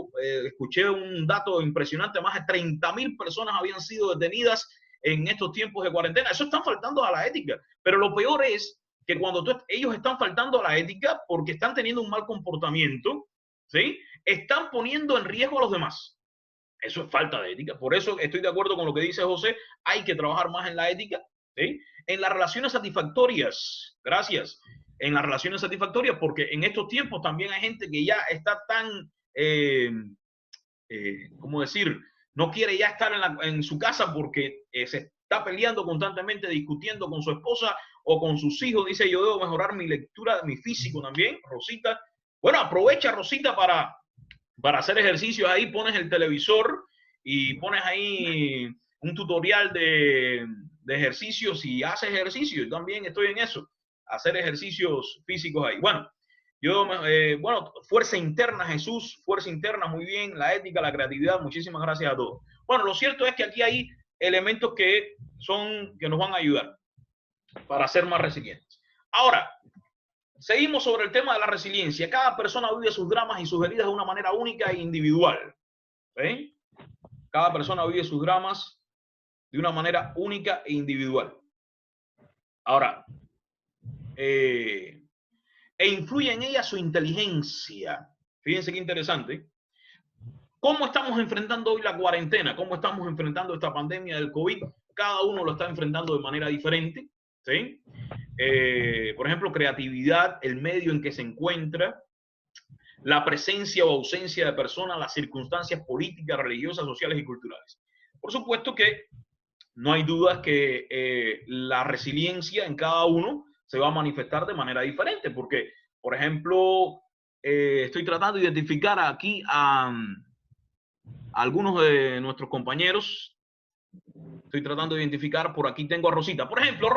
escuché un dato impresionante, más de 30.000 personas habían sido detenidas en estos tiempos de cuarentena. Eso están faltando a la ética. Pero lo peor es que cuando ellos están faltando a la ética porque están teniendo un mal comportamiento, ¿sí? Están poniendo en riesgo a los demás. Eso es falta de ética. Por eso estoy de acuerdo con lo que dice José. Hay que trabajar más en la ética, ¿sí? En las relaciones satisfactorias. Gracias. En las relaciones satisfactorias, porque en estos tiempos también hay gente que ya está tan, ¿cómo decir? No quiere ya estar en su casa porque se está peleando constantemente, discutiendo con su esposa o con sus hijos. Dice, yo debo mejorar mi lectura, mi físico también, Rosita. Bueno, aprovecha, Rosita, para hacer ejercicios. Ahí pones el televisor y pones ahí un tutorial de ejercicios y haces ejercicios. Yo también estoy en eso, hacer ejercicios físicos ahí. Bueno, bueno, fuerza interna, Jesús, fuerza interna, muy bien, la ética, la creatividad, muchísimas gracias a todos. Bueno, lo cierto es que aquí hay elementos que nos van a ayudar para ser más resilientes. Ahora, seguimos sobre el tema de la resiliencia. Cada persona vive sus dramas y sus heridas de una manera única e individual. ¿Sí? Cada persona vive sus dramas de una manera única e individual. Ahora, e influye en ella su inteligencia. Fíjense qué interesante. ¿Cómo estamos enfrentando hoy la cuarentena? ¿Cómo estamos enfrentando esta pandemia del COVID? Cada uno lo está enfrentando de manera diferente, ¿sí? Por ejemplo, creatividad, el medio en que se encuentra, la presencia o ausencia de personas, las circunstancias políticas, religiosas, sociales y culturales. Por supuesto que no hay dudas que la resiliencia en cada uno se va a manifestar de manera diferente, porque, por ejemplo, estoy tratando de identificar aquí a algunos de nuestros compañeros. Estoy tratando de identificar, por aquí tengo a Rosita. Por ejemplo,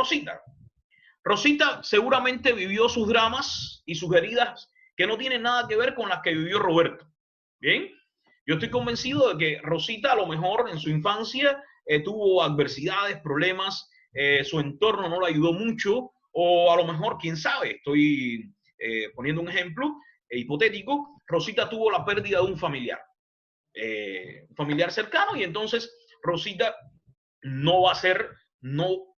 Rosita seguramente vivió sus dramas y sus heridas que no tienen nada que ver con las que vivió Roberto. Bien, yo estoy convencido de que Rosita a lo mejor en su infancia tuvo adversidades, problemas, su entorno no la ayudó mucho, o a lo mejor, quién sabe, estoy poniendo un ejemplo hipotético, Rosita tuvo la pérdida de un familiar cercano, y entonces Rosita no va a ser,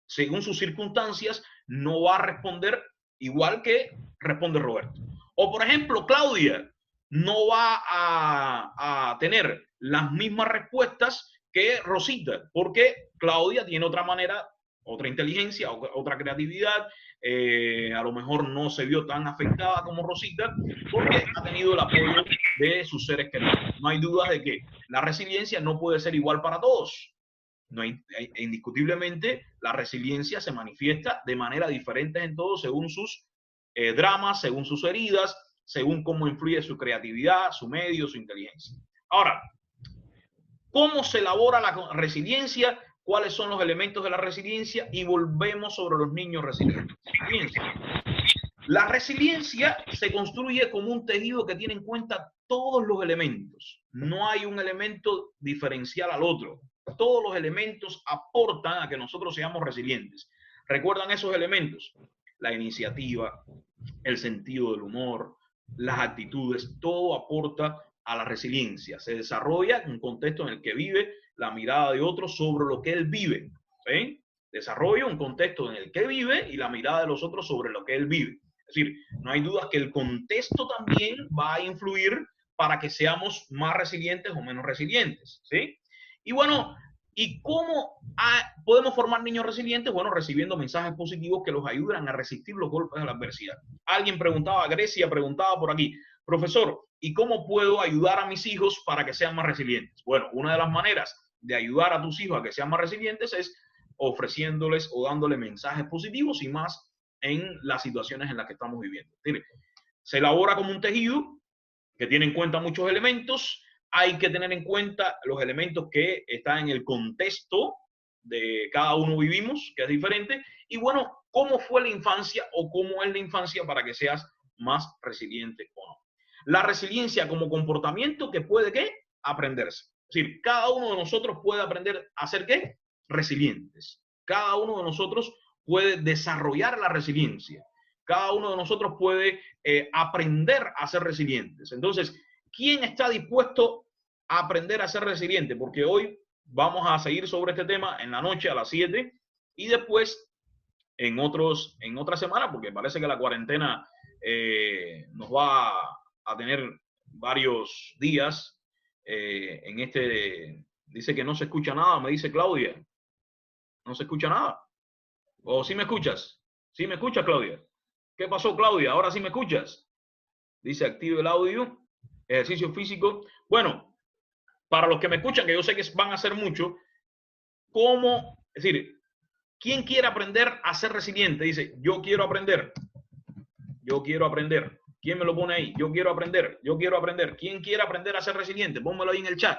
según sus circunstancias, no va a responder igual que responde Roberto. O por ejemplo, Claudia no va a tener las mismas respuestas que Rosita, porque Claudia tiene otra manera, otra inteligencia, otra creatividad, a lo mejor no se vio tan afectada como Rosita, porque ha tenido el apoyo de sus seres queridos. No hay duda de que la resiliencia no puede ser igual para todos. No indiscutiblemente, la resiliencia se manifiesta de manera diferente en todos, según sus dramas, según sus heridas, según cómo influye su creatividad, su medio, su inteligencia. Ahora, ¿cómo se elabora la resiliencia? ¿Cuáles son los elementos de la resiliencia? Y volvemos sobre los niños resilientes. La resiliencia se construye como un tejido que tiene en cuenta todos los elementos. No hay un elemento diferencial al otro. Todos los elementos aportan a que nosotros seamos resilientes. ¿Recuerdan esos elementos? La iniciativa, el sentido del humor, las actitudes, todo aporta a la resiliencia. Se desarrolla en un contexto en el que vive la mirada de otros sobre lo que él vive. ¿Sí? Desarrolla un contexto en el que vive y la mirada de los otros sobre lo que él vive. Es decir, no hay duda que el contexto también va a influir para que seamos más resilientes o menos resilientes. ¿Sí? Y bueno, ¿y cómo podemos formar niños resilientes? Bueno, recibiendo mensajes positivos que los ayudan a resistir los golpes de la adversidad. Alguien preguntaba, Grecia preguntaba por aquí, profesor, ¿y cómo puedo ayudar a mis hijos para que sean más resilientes? Bueno, una de las maneras de ayudar a tus hijos a que sean más resilientes es ofreciéndoles o dándoles mensajes positivos y más en las situaciones en las que estamos viviendo. Se elabora como un tejido que tiene en cuenta muchos elementos. Hay que tener en cuenta los elementos que están en el contexto de cada uno vivimos, que es diferente. Y bueno, ¿cómo fue la infancia o cómo es la infancia para que seas más resiliente o no? La resiliencia como comportamiento que puede, ¿qué? Aprenderse. Es decir, cada uno de nosotros puede aprender a ser, ¿qué? Resilientes. Cada uno de nosotros puede desarrollar la resiliencia. Cada uno de nosotros puede aprender a ser resilientes. Entonces, ¿quién está dispuesto a aprender a ser resiliente? Porque hoy vamos a seguir sobre este tema en la noche a las 7 y después en otra semana, porque parece que la cuarentena nos va a tener varios días dice que no se escucha nada, me dice Claudia. No se escucha nada. ¿O sí me escuchas? ¿Sí me escuchas, Claudia? ¿Qué pasó, Claudia? ¿Ahora sí me escuchas? Dice active el audio. Ejercicio físico. Bueno, para los que me escuchan, que yo sé que van a hacer mucho, es decir, ¿quién quiere aprender a ser resiliente? Dice, yo quiero aprender. Yo quiero aprender. ¿Quién me lo pone ahí? Yo quiero aprender. Yo quiero aprender. ¿Quién quiere aprender a ser resiliente? Pónmelo ahí en el chat.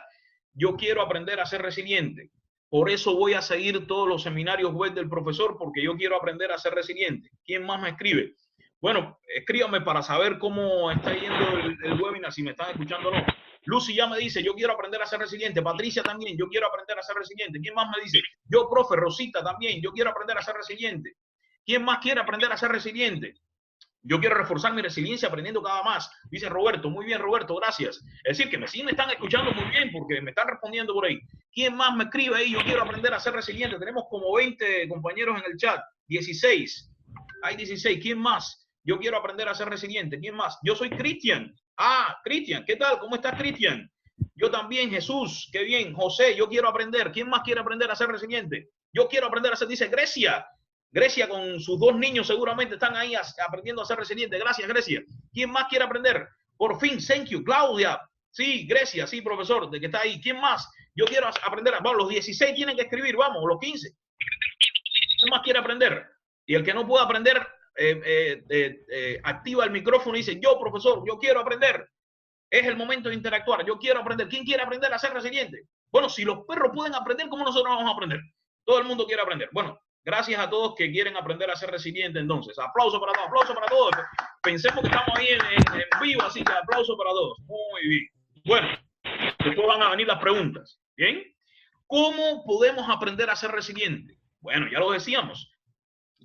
Yo quiero aprender a ser resiliente. Por eso voy a seguir todos los seminarios web del profesor, porque yo quiero aprender a ser resiliente. ¿Quién más me escribe? Bueno, escríbame para saber cómo está yendo el webinar, si me están escuchando o no. Lucy ya me dice, yo quiero aprender a ser resiliente. Patricia también, yo quiero aprender a ser resiliente. ¿Quién más me dice? Yo, profe, Rosita también, yo quiero aprender a ser resiliente. ¿Quién más quiere aprender a ser resiliente? Yo quiero reforzar mi resiliencia aprendiendo cada más. Dice Roberto, muy bien, Roberto, gracias. Es decir, que sí me están escuchando muy bien porque me están respondiendo por ahí. ¿Quién más me escribe ahí? Yo quiero aprender a ser resiliente. Tenemos como 20 compañeros en el chat. 16. Hay 16. ¿Quién más? Yo quiero aprender a ser resiliente. ¿Quién más? Yo soy Cristian. Ah, Cristian, ¿qué tal? ¿Cómo estás, Cristian? Yo también, Jesús, qué bien. José, yo quiero aprender. ¿Quién más quiere aprender a ser resiliente? Yo quiero aprender a ser, dice Grecia. Grecia con sus 2 niños seguramente están ahí aprendiendo a ser resiliente. Gracias, Grecia. ¿Quién más quiere aprender? Por fin, thank you. Claudia. Sí, Grecia, sí, profesor, de que está ahí. ¿Quién más? Yo quiero aprender. Vamos, los 16 tienen que escribir, vamos, los 15. ¿Quién más quiere aprender? Y el que no pueda aprender, activa el micrófono y dice, yo, profesor, yo quiero aprender. Es el momento de interactuar. Yo quiero aprender. ¿Quién quiere aprender a ser resiliente? Bueno, si los perros pueden aprender, ¿cómo nosotros vamos a aprender? Todo el mundo quiere aprender. Bueno, gracias a todos que quieren aprender a ser resiliente. Entonces, aplauso para todos, aplauso para todos. Pensemos que estamos ahí en vivo, así que aplauso para todos. Muy bien. Bueno, después van a venir las preguntas. ¿Bien? ¿Cómo podemos aprender a ser resiliente? Bueno, ya lo decíamos.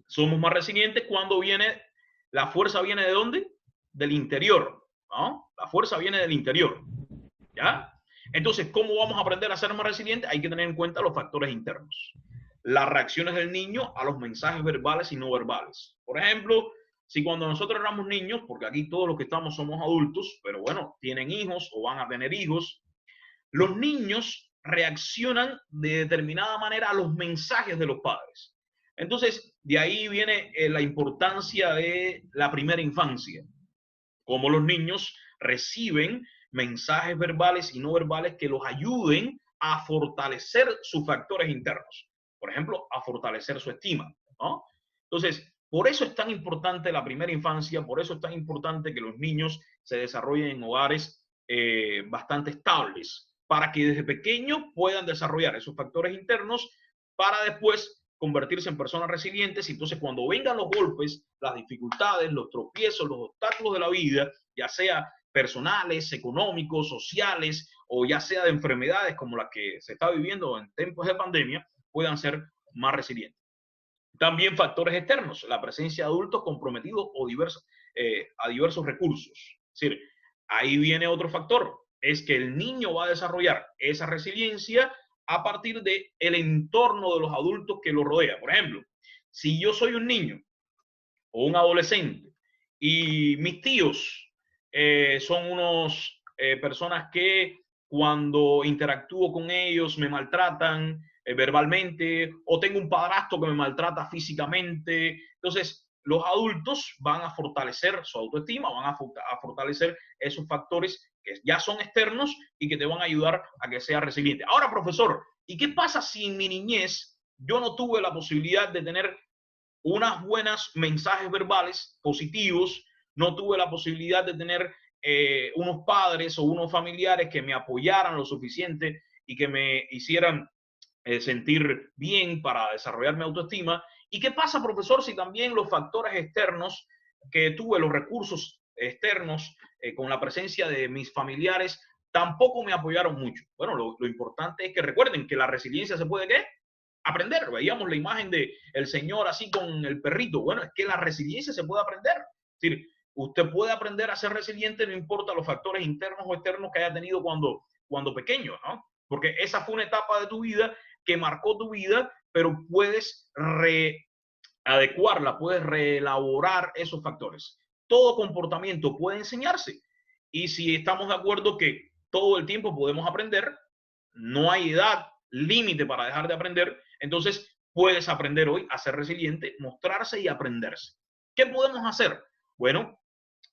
Somos más resilientes cuando la fuerza viene ¿de dónde? Del interior, ¿no? La fuerza viene del interior. ¿Ya? Entonces, ¿cómo vamos a aprender a ser más resilientes? Hay que tener en cuenta los factores internos. Las reacciones del niño a los mensajes verbales y no verbales. Por ejemplo, si cuando nosotros éramos niños, porque aquí todos los que estamos somos adultos, pero bueno, tienen hijos o van a tener hijos, los niños reaccionan de determinada manera a los mensajes de los padres. Entonces, de ahí viene la importancia de la primera infancia. Cómo los niños reciben mensajes verbales y no verbales que los ayuden a fortalecer sus factores internos. Por ejemplo, a fortalecer su estima, ¿no? Entonces, Por eso es tan importante la primera infancia, por eso es tan importante que los niños se desarrollen en hogares bastante estables, para que desde pequeños puedan desarrollar esos factores internos para después convertirse en personas resilientes. Y entonces cuando vengan los golpes, las dificultades, los tropiezos, los obstáculos de la vida, ya sea personales, económicos, sociales, o ya sea de enfermedades como las que se está viviendo en tiempos de pandemia, puedan ser más resilientes. También factores externos, la presencia de adultos comprometidos o a diversos recursos. Es decir, ahí viene otro factor, es que el niño va a desarrollar esa resiliencia a partir del entorno de los adultos que lo rodea. Por ejemplo, si yo soy un niño o un adolescente y mis tíos son unos personas que cuando interactúo con ellos me maltratan verbalmente, o tengo un padrastro que me maltrata físicamente, entonces los adultos van a fortalecer su autoestima, van a fortalecer esos factores que ya son externos y que te van a ayudar a que seas resiliente. Ahora, profesor, ¿y qué pasa si en mi niñez yo no tuve la posibilidad de tener unas buenas mensajes verbales positivos, no tuve la posibilidad de tener unos padres o unos familiares que me apoyaran lo suficiente y que me hicieran sentir bien para desarrollar mi autoestima? ¿Y qué pasa, profesor, si también los factores externos que tuve, los recursos externos, con la presencia de mis familiares, tampoco me apoyaron mucho? Bueno, lo importante es que recuerden que la resiliencia se puede, ¿qué? Aprender. Veíamos la imagen de el señor así con el perrito. Bueno, es que la resiliencia se puede aprender. Es decir, usted puede aprender a ser resiliente, no importa los factores internos o externos que haya tenido cuando pequeño, ¿no? Porque esa fue una etapa de tu vida que marcó tu vida, pero puedes readecuarla, puedes reelaborar esos factores. Todo comportamiento puede enseñarse. Y si estamos de acuerdo que todo el tiempo podemos aprender, no hay edad límite para dejar de aprender, entonces puedes aprender hoy a ser resiliente, mostrarse y aprenderse. ¿Qué podemos hacer? Bueno,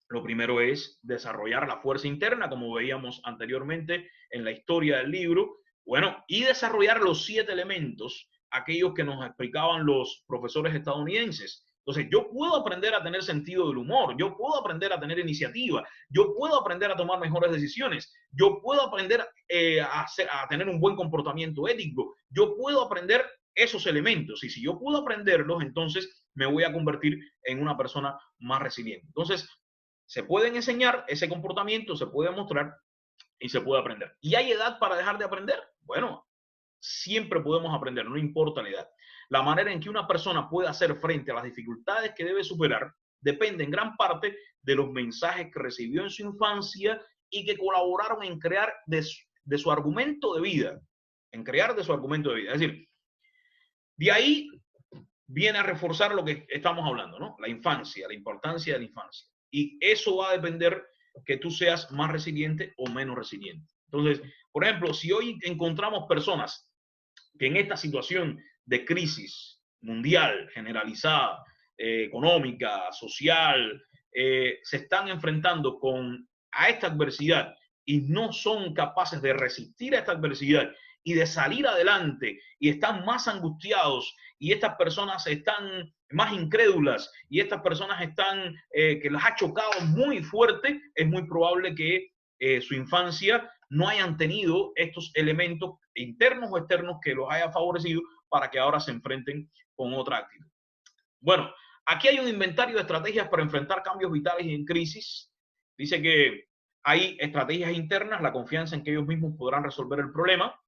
lo primero es desarrollar la fuerza interna, como veíamos anteriormente en la historia del libro. Bueno, y desarrollar los 7 elementos, aquellos que nos explicaban los profesores estadounidenses. Entonces, yo puedo aprender a tener sentido del humor, yo puedo aprender a tener iniciativa, yo puedo aprender a tomar mejores decisiones, yo puedo aprender a tener un buen comportamiento ético, yo puedo aprender esos elementos. Y si yo puedo aprenderlos, entonces me voy a convertir en una persona más resiliente. Entonces, se pueden enseñar ese comportamiento, se puede mostrar y se puede aprender. ¿Y hay edad para dejar de aprender? Bueno, siempre podemos aprender, no importa la edad. La manera en que una persona puede hacer frente a las dificultades que debe superar depende en gran parte de los mensajes que recibió en su infancia y que colaboraron en crear de su argumento de vida. En crear de su argumento de vida. Es decir, de ahí viene a reforzar lo que estamos hablando, ¿no? La infancia, la importancia de la infancia. Y eso va a depender que tú seas más resiliente o menos resiliente. Entonces, por ejemplo, si hoy encontramos personas que en esta situación de crisis mundial, generalizada, económica, social, se están enfrentando a esta adversidad y no son capaces de resistir a esta adversidad y de salir adelante y están más angustiados y estas personas están más incrédulas y estas personas están que las ha chocado muy fuerte, es muy probable que su infancia no hayan tenido estos elementos internos o externos que los haya favorecido para que ahora se enfrenten con otra actitud. Bueno, aquí hay un inventario de estrategias para enfrentar cambios vitales y en crisis. Dice que hay estrategias internas, la confianza en que ellos mismos podrán resolver el problema.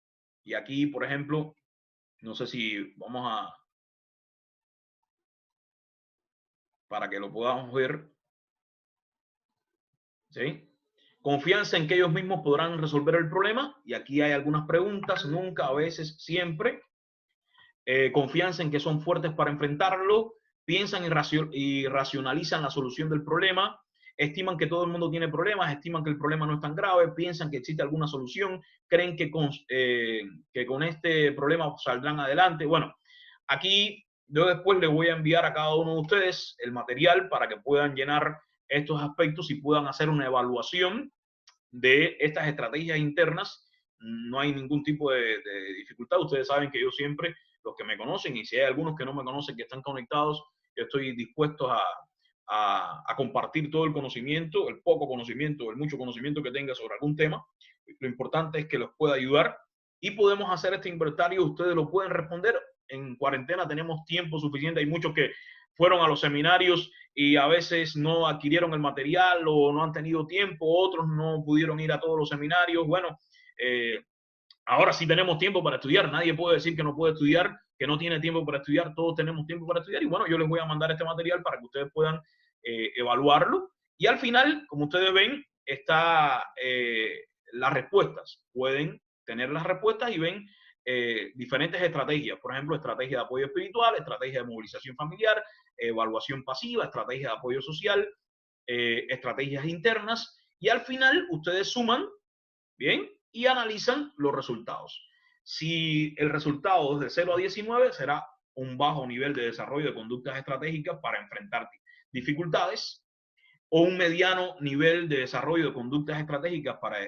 Y aquí, por ejemplo, no sé si vamos a... para que lo podamos ver. ¿Sí? Confianza en que ellos mismos podrán resolver el problema. Y aquí hay algunas preguntas, nunca, a veces, siempre. Confianza en que son fuertes para enfrentarlo. Piensan y racionalizan la solución del problema. Estiman que todo el mundo tiene problemas, estiman que el problema no es tan grave, piensan que existe alguna solución, creen que con este problema saldrán adelante. Bueno, aquí yo después les voy a enviar a cada uno de ustedes el material para que puedan llenar estos aspectos y puedan hacer una evaluación de estas estrategias internas. No hay ningún tipo de dificultad. Ustedes saben que yo siempre, los que me conocen, y si hay algunos que no me conocen que están conectados, Yo estoy dispuesto a compartir todo el conocimiento, el poco conocimiento, el mucho conocimiento que tenga sobre algún tema. Lo importante es que los pueda ayudar y podemos hacer este inventario. Ustedes lo pueden responder. En cuarentena tenemos tiempo suficiente. Hay muchos que fueron a los seminarios y a veces no adquirieron el material o no han tenido tiempo. Otros no pudieron ir a todos los seminarios. Bueno, ahora sí tenemos tiempo para estudiar. Nadie puede decir que no puede estudiar, que no tiene tiempo para estudiar. Todos tenemos tiempo para estudiar. Y bueno, yo les voy a mandar este material para que ustedes puedan evaluarlo. Y al final, como ustedes ven, está las respuestas. Pueden tener las respuestas y ven diferentes estrategias. Por ejemplo, estrategia de apoyo espiritual, estrategia de movilización familiar, evaluación pasiva, estrategia de apoyo social, estrategias internas. Y al final, ustedes suman, ¿bien? Y analizan los resultados. Si el resultado es de 0 a 19, será un bajo nivel de desarrollo de conductas estratégicas para enfrentar dificultades, o un mediano nivel de desarrollo de conductas estratégicas para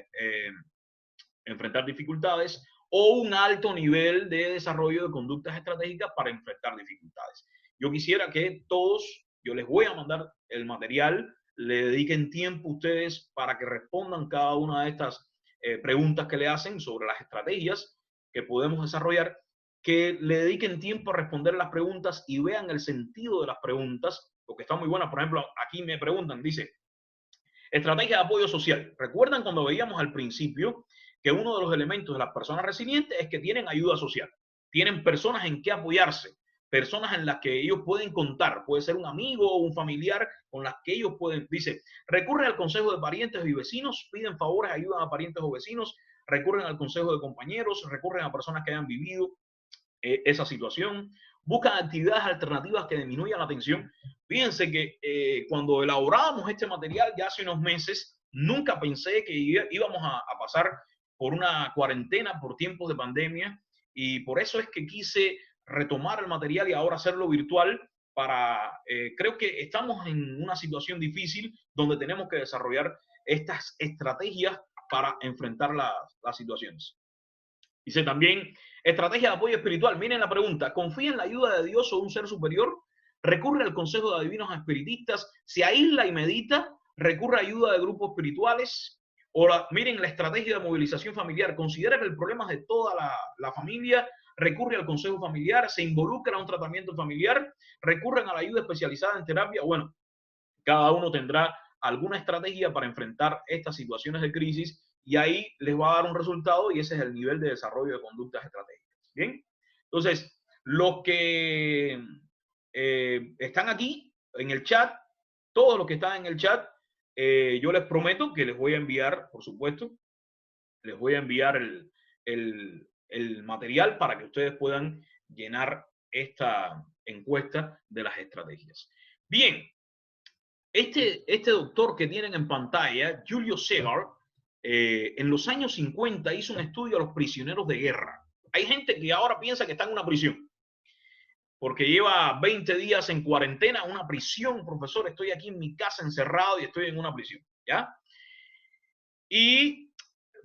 enfrentar dificultades, o un alto nivel de desarrollo de conductas estratégicas para enfrentar dificultades. Yo quisiera que todos, yo les voy a mandar el material, le dediquen tiempo a ustedes para que respondan cada una de estas preguntas que le hacen sobre las estrategias que podemos desarrollar, que le dediquen tiempo a responder las preguntas y vean el sentido de las preguntas, porque está muy buena. Por ejemplo, aquí me preguntan, dice, estrategia de apoyo social. ¿Recuerdan cuando veíamos al principio que uno de los elementos de las personas resilientes es que tienen ayuda social? Tienen personas en que apoyarse, personas en las que ellos pueden contar. Puede ser un amigo o un familiar con las que ellos pueden, dice, recurren al consejo de parientes y vecinos, piden favores, ayudan a parientes o vecinos, recurren al consejo de compañeros, recurren a personas que hayan vivido esa situación, buscan actividades alternativas que disminuyan la tensión. Fíjense que cuando elaborábamos este material ya hace unos meses, nunca pensé que íbamos a pasar por una cuarentena, por tiempos de pandemia, y por eso es que quise retomar el material y ahora hacerlo virtual para, creo que estamos en una situación difícil donde tenemos que desarrollar estas estrategias para enfrentar las situaciones. Dice también, estrategia de apoyo espiritual. Miren la pregunta, ¿confía en la ayuda de Dios o un ser superior? ¿Recurre al consejo de adivinos espiritistas? ¿Se aísla y medita? ¿Recurre a ayuda de grupos espirituales? Miren la estrategia de movilización familiar. ¿Considera que el problema es de toda la familia? ¿Recurre al consejo familiar? ¿Se involucra en un tratamiento familiar? ¿Recurren a la ayuda especializada en terapia? Bueno, cada uno tendrá alguna estrategia para enfrentar estas situaciones de crisis y ahí les va a dar un resultado y ese es el nivel de desarrollo de conductas estratégicas. Bien, entonces, los que están aquí en el chat, todos los que están en el chat, yo les prometo que les voy a enviar, por supuesto, les voy a enviar el material para que ustedes puedan llenar esta encuesta de las estrategias. Bien, este doctor que tienen en pantalla, Julio Segar, en los años 50 hizo un estudio a los prisioneros de guerra. Hay gente que ahora piensa que está en una prisión, porque lleva 20 días en cuarentena, una prisión, profesor, estoy aquí en mi casa encerrado y estoy en una prisión, ¿ya? Y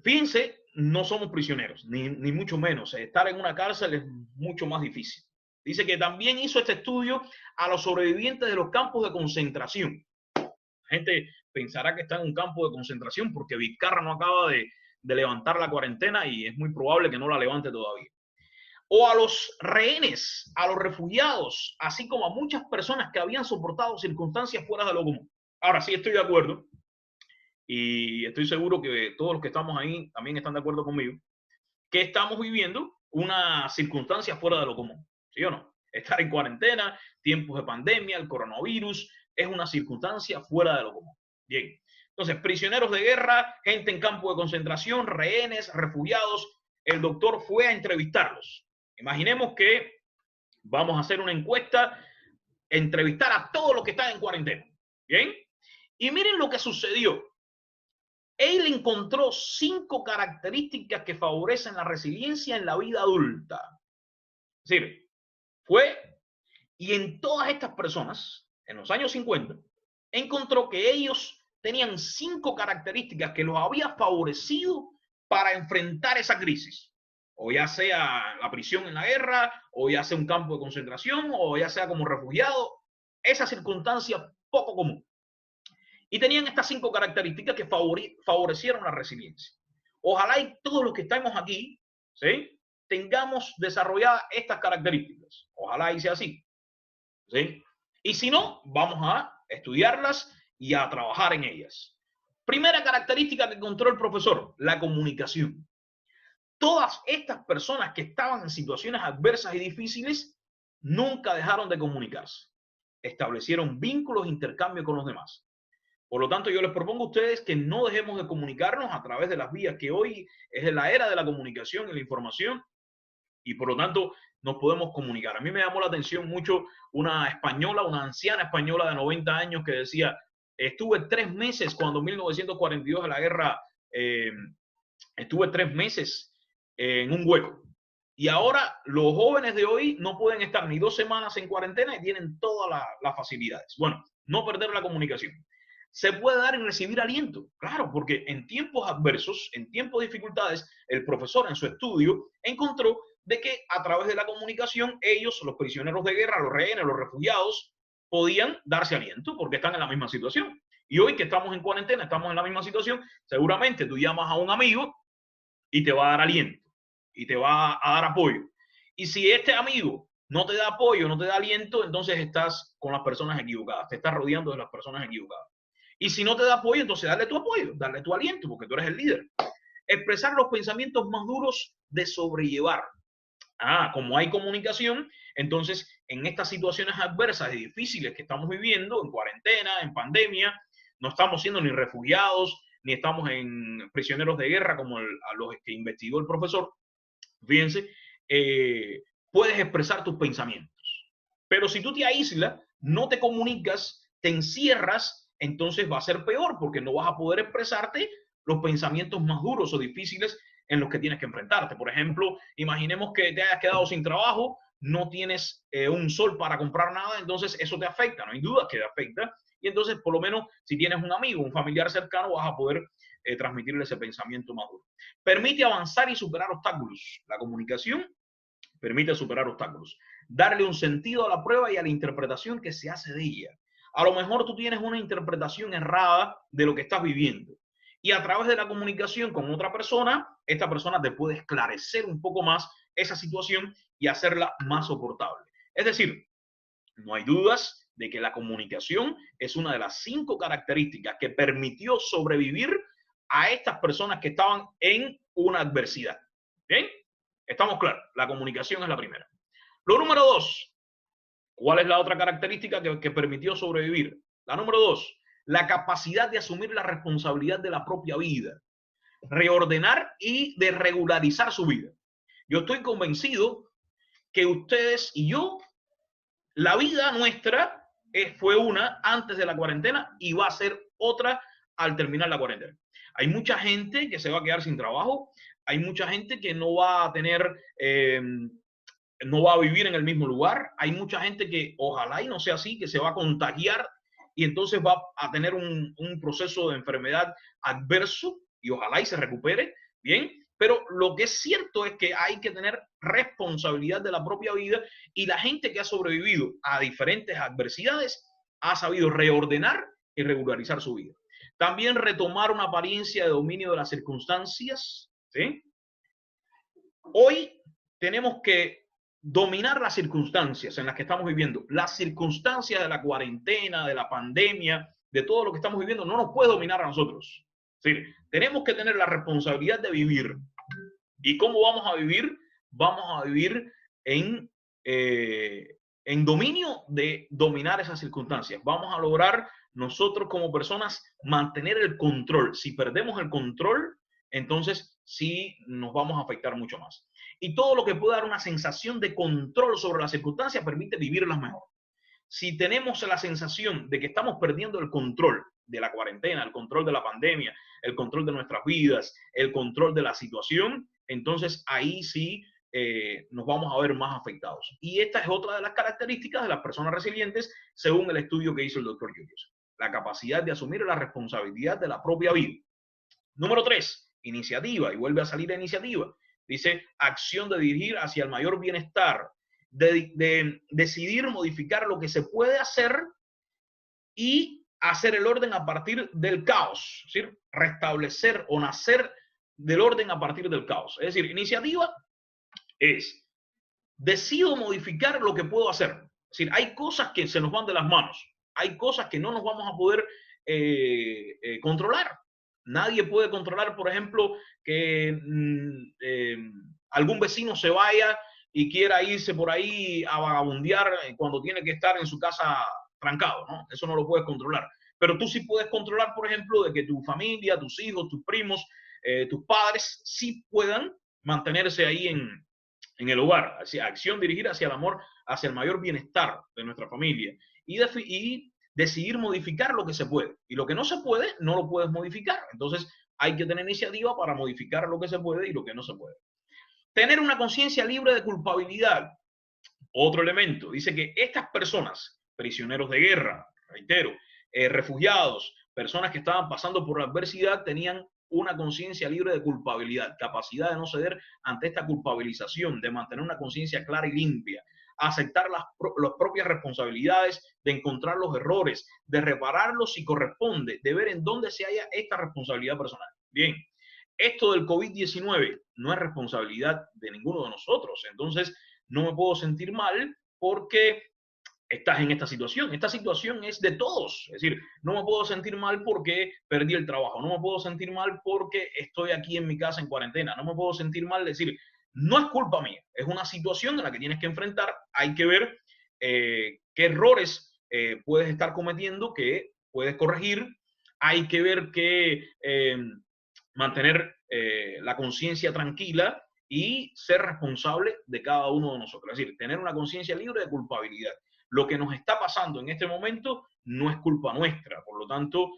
fíjense, no somos prisioneros, ni mucho menos. Estar en una cárcel es mucho más difícil. Dice que también hizo este estudio a los sobrevivientes de los campos de concentración. La gente pensará que está en un campo de concentración porque Vizcarra no acaba de levantar la cuarentena y es muy probable que no la levante todavía. O a los rehenes, a los refugiados, así como a muchas personas que habían soportado circunstancias fuera de lo común. Ahora sí estoy de acuerdo, y estoy seguro que todos los que estamos ahí también están de acuerdo conmigo, que estamos viviendo una circunstancia fuera de lo común, ¿sí o no? Estar en cuarentena, tiempos de pandemia, el coronavirus, es una circunstancia fuera de lo común. Bien, entonces, prisioneros de guerra, gente en campo de concentración, rehenes, refugiados, el doctor fue a entrevistarlos. Imaginemos que vamos a hacer una encuesta, entrevistar a todos los que están en cuarentena, ¿bien? Y miren lo que sucedió. Él encontró 5 características que favorecen la resiliencia en la vida adulta. Es decir, fue y en todas estas personas, en los años 50, encontró que ellos tenían 5 características que los había favorecido para enfrentar esa crisis. O ya sea la prisión en la guerra, o ya sea un campo de concentración, o ya sea como refugiado. esa circunstancia poco común. Y tenían estas 5 características que favorecieron la resiliencia. Ojalá y todos los que estamos aquí, ¿sí?, tengamos desarrolladas estas características. Ojalá y sea así, ¿sí? Y si no, vamos a estudiarlas y a trabajar en ellas. Primera característica que encontró el profesor, la comunicación. Todas estas personas que estaban en situaciones adversas y difíciles nunca dejaron de comunicarse. Establecieron vínculos e intercambio con los demás. Por lo tanto, yo les propongo a ustedes que no dejemos de comunicarnos a través de las vías que hoy es la era de la comunicación y la información, y por lo tanto nos podemos comunicar. A mí me llamó la atención mucho una española, una anciana española de 90 años que decía, estuve 3 meses cuando en 1942 la guerra, estuve 3 meses en un hueco. Y ahora los jóvenes de hoy no pueden estar ni 2 semanas en cuarentena y tienen todas las facilidades. Bueno, no perder la comunicación. Se puede dar y recibir aliento, claro, porque en tiempos adversos, en tiempos de dificultades, el profesor en su estudio encontró de que a través de la comunicación ellos, los prisioneros de guerra, los rehenes, los refugiados, podían darse aliento porque están en la misma situación. Y hoy que estamos en cuarentena, estamos en la misma situación, seguramente tú llamas a un amigo y te va a dar aliento y te va a dar apoyo. Y si este amigo no te da apoyo, no te da aliento, entonces estás con las personas equivocadas, te estás rodeando de las personas equivocadas. Y si no te da apoyo, entonces dale tu apoyo, dale tu aliento, porque tú eres el líder. Expresar los pensamientos más duros de sobrellevar. Como hay comunicación, entonces en estas situaciones adversas y difíciles que estamos viviendo, en cuarentena, en pandemia, no estamos siendo ni refugiados, ni estamos en prisioneros de guerra como a los que investigó el profesor. Fíjense, puedes expresar tus pensamientos. Pero si tú te aíslas, no te comunicas, te encierras, entonces va a ser peor porque no vas a poder expresarte los pensamientos más duros o difíciles en los que tienes que enfrentarte. Por ejemplo, imaginemos que te hayas quedado sin trabajo, no tienes un sol para comprar nada, entonces eso te afecta, no hay duda que te afecta. Y entonces, por lo menos, si tienes un amigo, un familiar cercano, vas a poder transmitirle ese pensamiento más duro. Permite avanzar y superar obstáculos. La comunicación permite superar obstáculos. Darle un sentido a la prueba y a la interpretación que se hace de ella. A lo mejor tú tienes una interpretación errada de lo que estás viviendo. Y a través de la comunicación con otra persona, esta persona te puede esclarecer un poco más esa situación y hacerla más soportable. Es decir, no hay dudas de que la comunicación es una de las 5 características que permitió sobrevivir a estas personas que estaban en una adversidad. ¿Bien? Estamos claros, la comunicación es la primera. Lo número 2. ¿Cuál es la otra característica que permitió sobrevivir? La número 2, la capacidad de asumir la responsabilidad de la propia vida, reordenar y de regularizar su vida. Yo estoy convencido que ustedes y yo, la vida nuestra fue una antes de la cuarentena y va a ser otra al terminar la cuarentena. Hay mucha gente que se va a quedar sin trabajo, hay mucha gente que no va a tener... no va a vivir en el mismo lugar. Hay mucha gente que ojalá y no sea así, que se va a contagiar y entonces va a tener un proceso de enfermedad adverso y ojalá y se recupere, bien. Pero lo que es cierto es que hay que tener responsabilidad de la propia vida y la gente que ha sobrevivido a diferentes adversidades ha sabido reordenar y regularizar su vida. También retomar una apariencia de dominio de las circunstancias, ¿sí? Hoy tenemos que dominar las circunstancias en las que estamos viviendo. Las circunstancias de la cuarentena, de la pandemia, de todo lo que estamos viviendo, no nos puede dominar a nosotros. ¿Sí? Tenemos que tener la responsabilidad de vivir. ¿Y cómo vamos a vivir? Vamos a vivir en dominio de dominar esas circunstancias. Vamos a lograr nosotros como personas mantener el control. Si perdemos el control, entonces sí nos vamos a afectar mucho más. Y todo lo que pueda dar una sensación de control sobre las circunstancias permite vivirlas mejor. Si tenemos la sensación de que estamos perdiendo el control de la cuarentena, el control de la pandemia, el control de nuestras vidas, el control de la situación, entonces ahí sí nos vamos a ver más afectados. Y esta es otra de las características de las personas resilientes, según el estudio que hizo el doctor Julius. La capacidad de asumir la responsabilidad de la propia vida. Número 3, iniciativa, y vuelve a salir la iniciativa. Dice, acción de dirigir hacia el mayor bienestar de decidir modificar lo que se puede hacer y hacer el orden a partir del caos, es decir, restablecer o nacer del orden a partir del caos. Es decir, iniciativa es, decido modificar lo que puedo hacer. Es decir, hay cosas que se nos van de las manos, hay cosas que no nos vamos a poder controlar. Nadie puede controlar, por ejemplo, que algún vecino se vaya y quiera irse por ahí a vagabundear cuando tiene que estar en su casa trancado, ¿no? Eso no lo puedes controlar. Pero tú sí puedes controlar, por ejemplo, de que tu familia, tus hijos, tus primos, tus padres sí puedan mantenerse ahí en el hogar, hacia acción dirigida hacia el amor, hacia el mayor bienestar de nuestra familia y decidir modificar lo que se puede. Y lo que no se puede, no lo puedes modificar. Entonces hay que tener iniciativa para modificar lo que se puede y lo que no se puede. Tener una conciencia libre de culpabilidad. Otro elemento. Dice que estas personas, prisioneros de guerra, reitero, refugiados, personas que estaban pasando por la adversidad, tenían una conciencia libre de culpabilidad, capacidad de no ceder ante esta culpabilización, de mantener una conciencia clara y limpia, aceptar las propias responsabilidades, de encontrar los errores, de repararlos si corresponde, de ver en dónde se halla esta responsabilidad personal. Bien, esto del COVID-19 no es responsabilidad de ninguno de nosotros, entonces no me puedo sentir mal porque estás en esta situación. Esta situación es de todos. Es decir, no me puedo sentir mal porque perdí el trabajo. No me puedo sentir mal porque estoy aquí en mi casa en cuarentena. No me puedo sentir mal decir, no es culpa mía. Es una situación en la que tienes que enfrentar. Hay que ver qué errores puedes estar cometiendo, que puedes corregir. Hay que ver que mantener la conciencia tranquila y ser responsable de cada uno de nosotros. Es decir, tener una conciencia libre de culpabilidad. Lo que nos está pasando en este momento no es culpa nuestra, por lo tanto,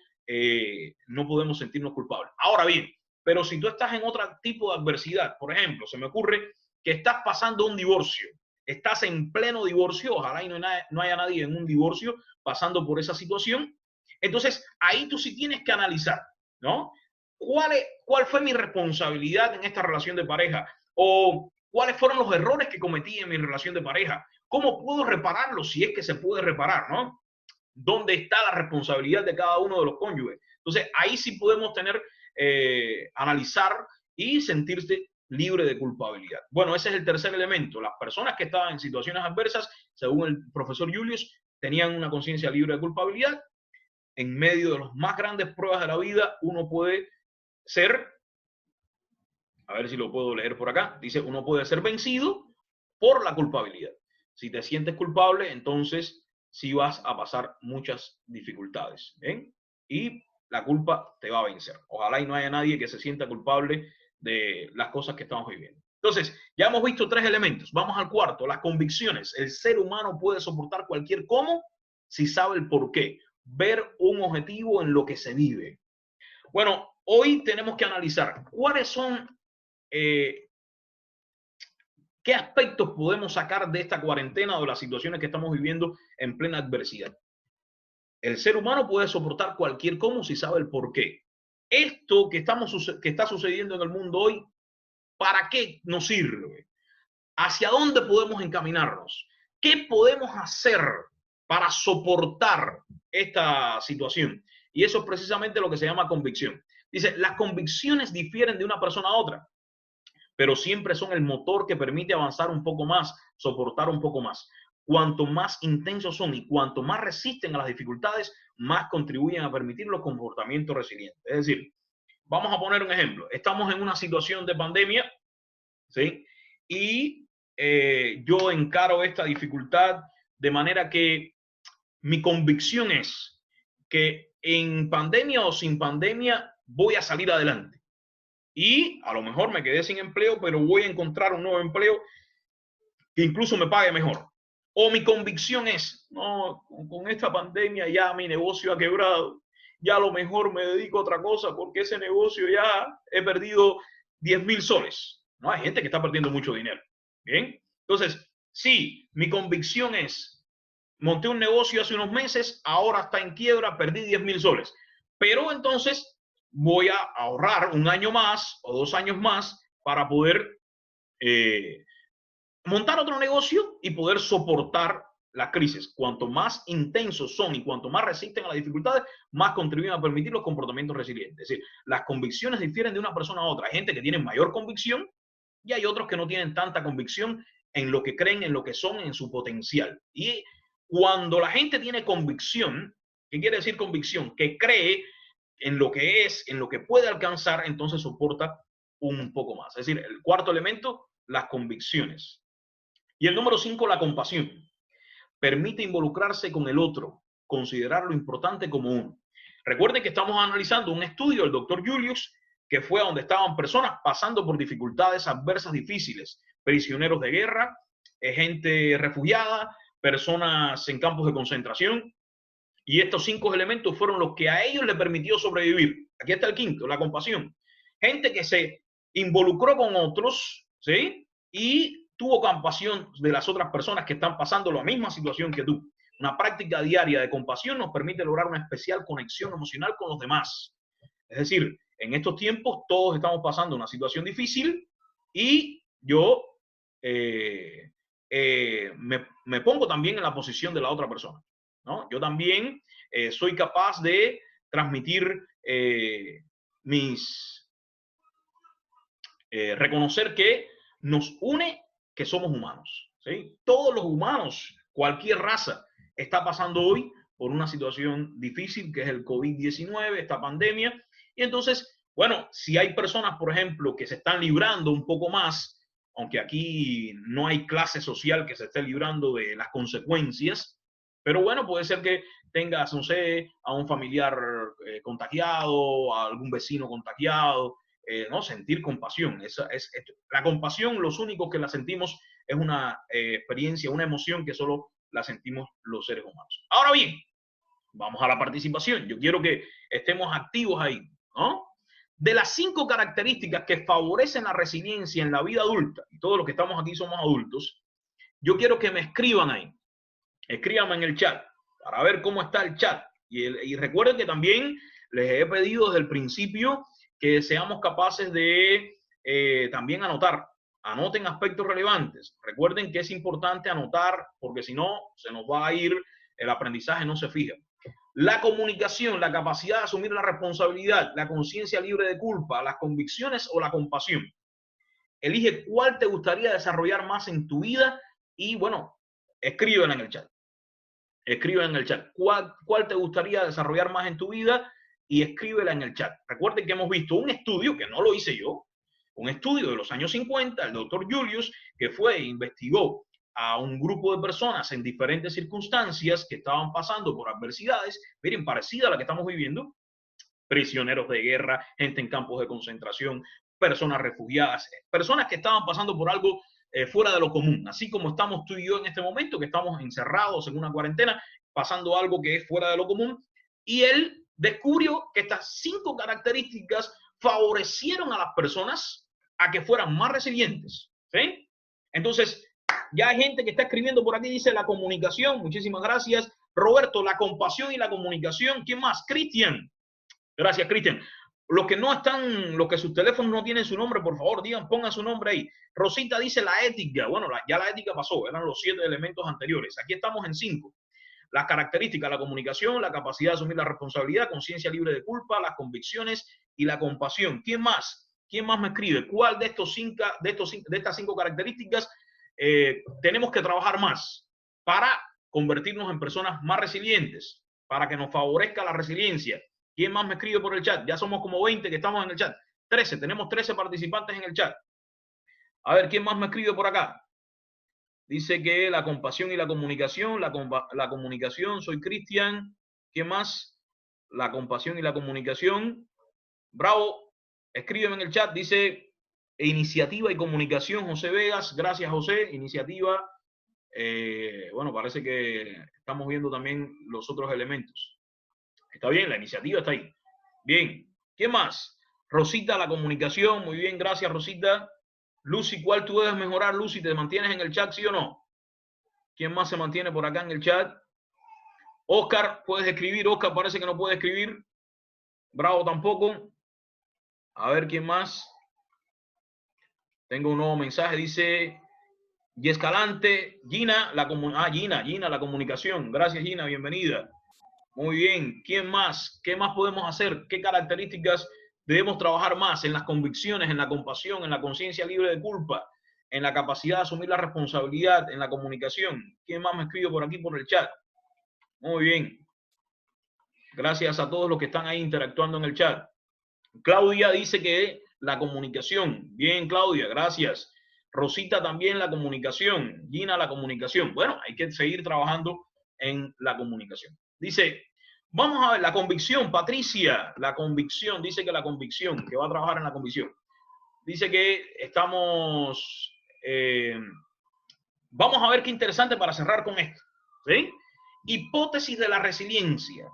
no podemos sentirnos culpables. Ahora bien, pero si tú estás en otro tipo de adversidad, por ejemplo, se me ocurre que estás pasando un divorcio, estás en pleno divorcio, ojalá y no haya nadie en un divorcio pasando por esa situación, entonces ahí tú sí tienes que analizar, ¿no? ¿Cuál fue mi responsabilidad en esta relación de pareja? ¿O cuáles fueron los errores que cometí en mi relación de pareja? ¿Cómo puedo repararlo si es que se puede reparar, ¿no? ¿Dónde está la responsabilidad de cada uno de los cónyuges? Entonces, ahí sí podemos tener, analizar y sentirse libre de culpabilidad. Bueno, ese es el tercer elemento. Las personas que estaban en situaciones adversas, según el profesor Julius, tenían una conciencia libre de culpabilidad. En medio de las más grandes pruebas de la vida, uno puede ser, a ver si lo puedo leer por acá, dice, uno puede ser vencido por la culpabilidad. Si te sientes culpable, entonces sí vas a pasar muchas dificultades, ¿bien? Y la culpa te va a vencer. Ojalá y no haya nadie que se sienta culpable de las cosas que estamos viviendo. Entonces, ya hemos visto tres elementos. Vamos al cuarto, las convicciones. El ser humano puede soportar cualquier cómo si sabe el por qué. Ver un objetivo en lo que se vive. Bueno, hoy tenemos que analizar cuáles son... ¿qué aspectos podemos sacar de esta cuarentena o de las situaciones que estamos viviendo en plena adversidad? El ser humano puede soportar cualquier cómo si sabe el por qué. Esto que está sucediendo en el mundo hoy, ¿para qué nos sirve? ¿Hacia dónde podemos encaminarnos? ¿Qué podemos hacer para soportar esta situación? Y eso es precisamente lo que se llama convicción. Dice, las convicciones difieren de una persona a otra, pero siempre son el motor que permite avanzar un poco más, soportar un poco más. Cuanto más intensos son y cuanto más resisten a las dificultades, más contribuyen a permitir los comportamientos resilientes. Es decir, vamos a poner un ejemplo. Estamos en una situación de pandemia, ¿sí? Y yo encaro esta dificultad de manera que mi convicción es que en pandemia o sin pandemia voy a salir adelante. Y a lo mejor me quedé sin empleo, pero voy a encontrar un nuevo empleo que incluso me pague mejor. O mi convicción es, no, con esta pandemia ya mi negocio ha quebrado, ya a lo mejor me dedico a otra cosa porque ese negocio ya he perdido 10.000 soles. No, hay gente que está perdiendo mucho dinero. Bien, entonces, sí, mi convicción es, monté un negocio hace unos meses, ahora está en quiebra, perdí 10.000 soles. Pero entonces voy a ahorrar un año más o 2 años más para poder montar otro negocio y poder soportar las crisis. Cuanto más intensos son y cuanto más resisten a las dificultades, más contribuyen a permitir los comportamientos resilientes. Es decir, las convicciones difieren de una persona a otra. Hay gente que tiene mayor convicción y hay otros que no tienen tanta convicción en lo que creen, en lo que son, en su potencial. Y cuando la gente tiene convicción, ¿qué quiere decir convicción? Que cree en lo que es, en lo que puede alcanzar, entonces soporta un poco más. Es decir, el cuarto elemento, las convicciones. Y el número 5, la compasión. Permite involucrarse con el otro, considerar lo importante como uno. Recuerden que estamos analizando un estudio del doctor Julius, que fue a donde estaban personas pasando por dificultades adversas difíciles, prisioneros de guerra, gente refugiada, personas en campos de concentración, y estos 5 elementos fueron los que a ellos les permitió sobrevivir. Aquí está el quinto, la compasión. Gente que se involucró con otros, ¿sí? Y tuvo compasión de las otras personas que están pasando la misma situación que tú. Una práctica diaria de compasión nos permite lograr una especial conexión emocional con los demás. Es decir, en estos tiempos todos estamos pasando una situación difícil y yo me pongo también en la posición de la otra persona, ¿no? Yo también soy capaz de transmitir reconocer que nos une que somos humanos, ¿sí? Todos los humanos, cualquier raza, está pasando hoy por una situación difícil que es el COVID-19, esta pandemia. Y entonces, bueno, si hay personas, por ejemplo, que se están librando un poco más, aunque aquí no hay clase social que se esté librando de las consecuencias, pero bueno, puede ser que tengas, no sé, a un familiar contagiado, a algún vecino contagiado, ¿no? Sentir compasión. La compasión, los únicos que la sentimos es una experiencia, una emoción que solo la sentimos los seres humanos. Ahora bien, vamos a la participación. Yo quiero que estemos activos ahí, ¿no? De las 5 características que favorecen la resiliencia en la vida adulta, y todos los que estamos aquí somos adultos, yo quiero que me escriban ahí. Escríbanme en el chat para ver cómo está el chat. Y recuerden que también les he pedido desde el principio que seamos capaces de también anotar. Anoten aspectos relevantes. Recuerden que es importante anotar porque si no, se nos va a ir, el aprendizaje no se fija. La comunicación, la capacidad de asumir la responsabilidad, la conciencia libre de culpa, las convicciones o la compasión. Elige cuál te gustaría desarrollar más en tu vida y, bueno, escríbela en el chat. Escríbela en el chat. ¿Cuál te gustaría desarrollar más en tu vida? Y escríbela en el chat. Recuerden que hemos visto un estudio, que no lo hice yo, un estudio de los años 50, el doctor Julius, que fue e investigó a un grupo de personas en diferentes circunstancias que estaban pasando por adversidades, miren, parecida a la que estamos viviendo, prisioneros de guerra, gente en campos de concentración, personas refugiadas, personas que estaban pasando por algo fuera de lo común, así como estamos tú y yo en este momento, que estamos encerrados en una cuarentena, pasando algo que es fuera de lo común, y él descubrió que estas 5 características favorecieron a las personas a que fueran más resilientes, ¿sí? Entonces, ya hay gente que está escribiendo por aquí, dice la comunicación, muchísimas gracias. Roberto, la compasión y la comunicación. ¿Quién más? Cristian. Gracias, Cristian. Los que no están, los que sus teléfonos no tienen su nombre, por favor, digan, pongan su nombre ahí. Rosita dice la ética. Bueno, ya la ética pasó, eran los 7 elementos anteriores. Aquí estamos en 5. Las características, la comunicación, la capacidad de asumir la responsabilidad, conciencia libre de culpa, las convicciones y la compasión. ¿Quién más? ¿Quién más me escribe? ¿Cuál de estas 5 características tenemos que trabajar más para convertirnos en personas más resilientes, para que nos favorezca la resiliencia? ¿Quién más me escribe por el chat? Ya somos como 20 que estamos en el chat. 13, tenemos 13 participantes en el chat. A ver, ¿quién más me escribe por acá? Dice que la compasión y la comunicación, la comunicación, soy Cristian. ¿Quién más? La compasión y la comunicación. Bravo, escríbeme en el chat. Dice iniciativa y comunicación, José Vegas. Gracias, José. Iniciativa. Bueno, parece que estamos viendo también los otros elementos. Está bien, la iniciativa está ahí. Bien, ¿quién más? Rosita, la comunicación. Muy bien, gracias, Rosita. Lucy, ¿cuál tú debes mejorar, Lucy? ¿Te mantienes en el chat, sí o no? ¿Quién más se mantiene por acá en el chat? Oscar, ¿puedes escribir? Oscar parece que no puede escribir. Bravo tampoco. A ver, ¿quién más? Tengo un nuevo mensaje. Dice, Y Escalante, Gina, Gina, la comunicación. Gracias, Gina, bienvenida. Muy bien. ¿Quién más? ¿Qué más podemos hacer? ¿Qué características debemos trabajar más? En las convicciones, en la compasión, en la conciencia libre de culpa, en la capacidad de asumir la responsabilidad, en la comunicación. ¿Quién más me escribe por aquí por el chat? Muy bien. Gracias a todos los que están ahí interactuando en el chat. Claudia dice que la comunicación. Bien, Claudia, gracias. Rosita también la comunicación. Gina la comunicación. Bueno, hay que seguir trabajando en la comunicación. Dice, vamos a ver la convicción. Patricia, la convicción. Dice que la convicción, que va a trabajar en la convicción. Dice que estamos... vamos a ver qué interesante para cerrar con esto. ¿Sí? Hipótesis de la resiliencia.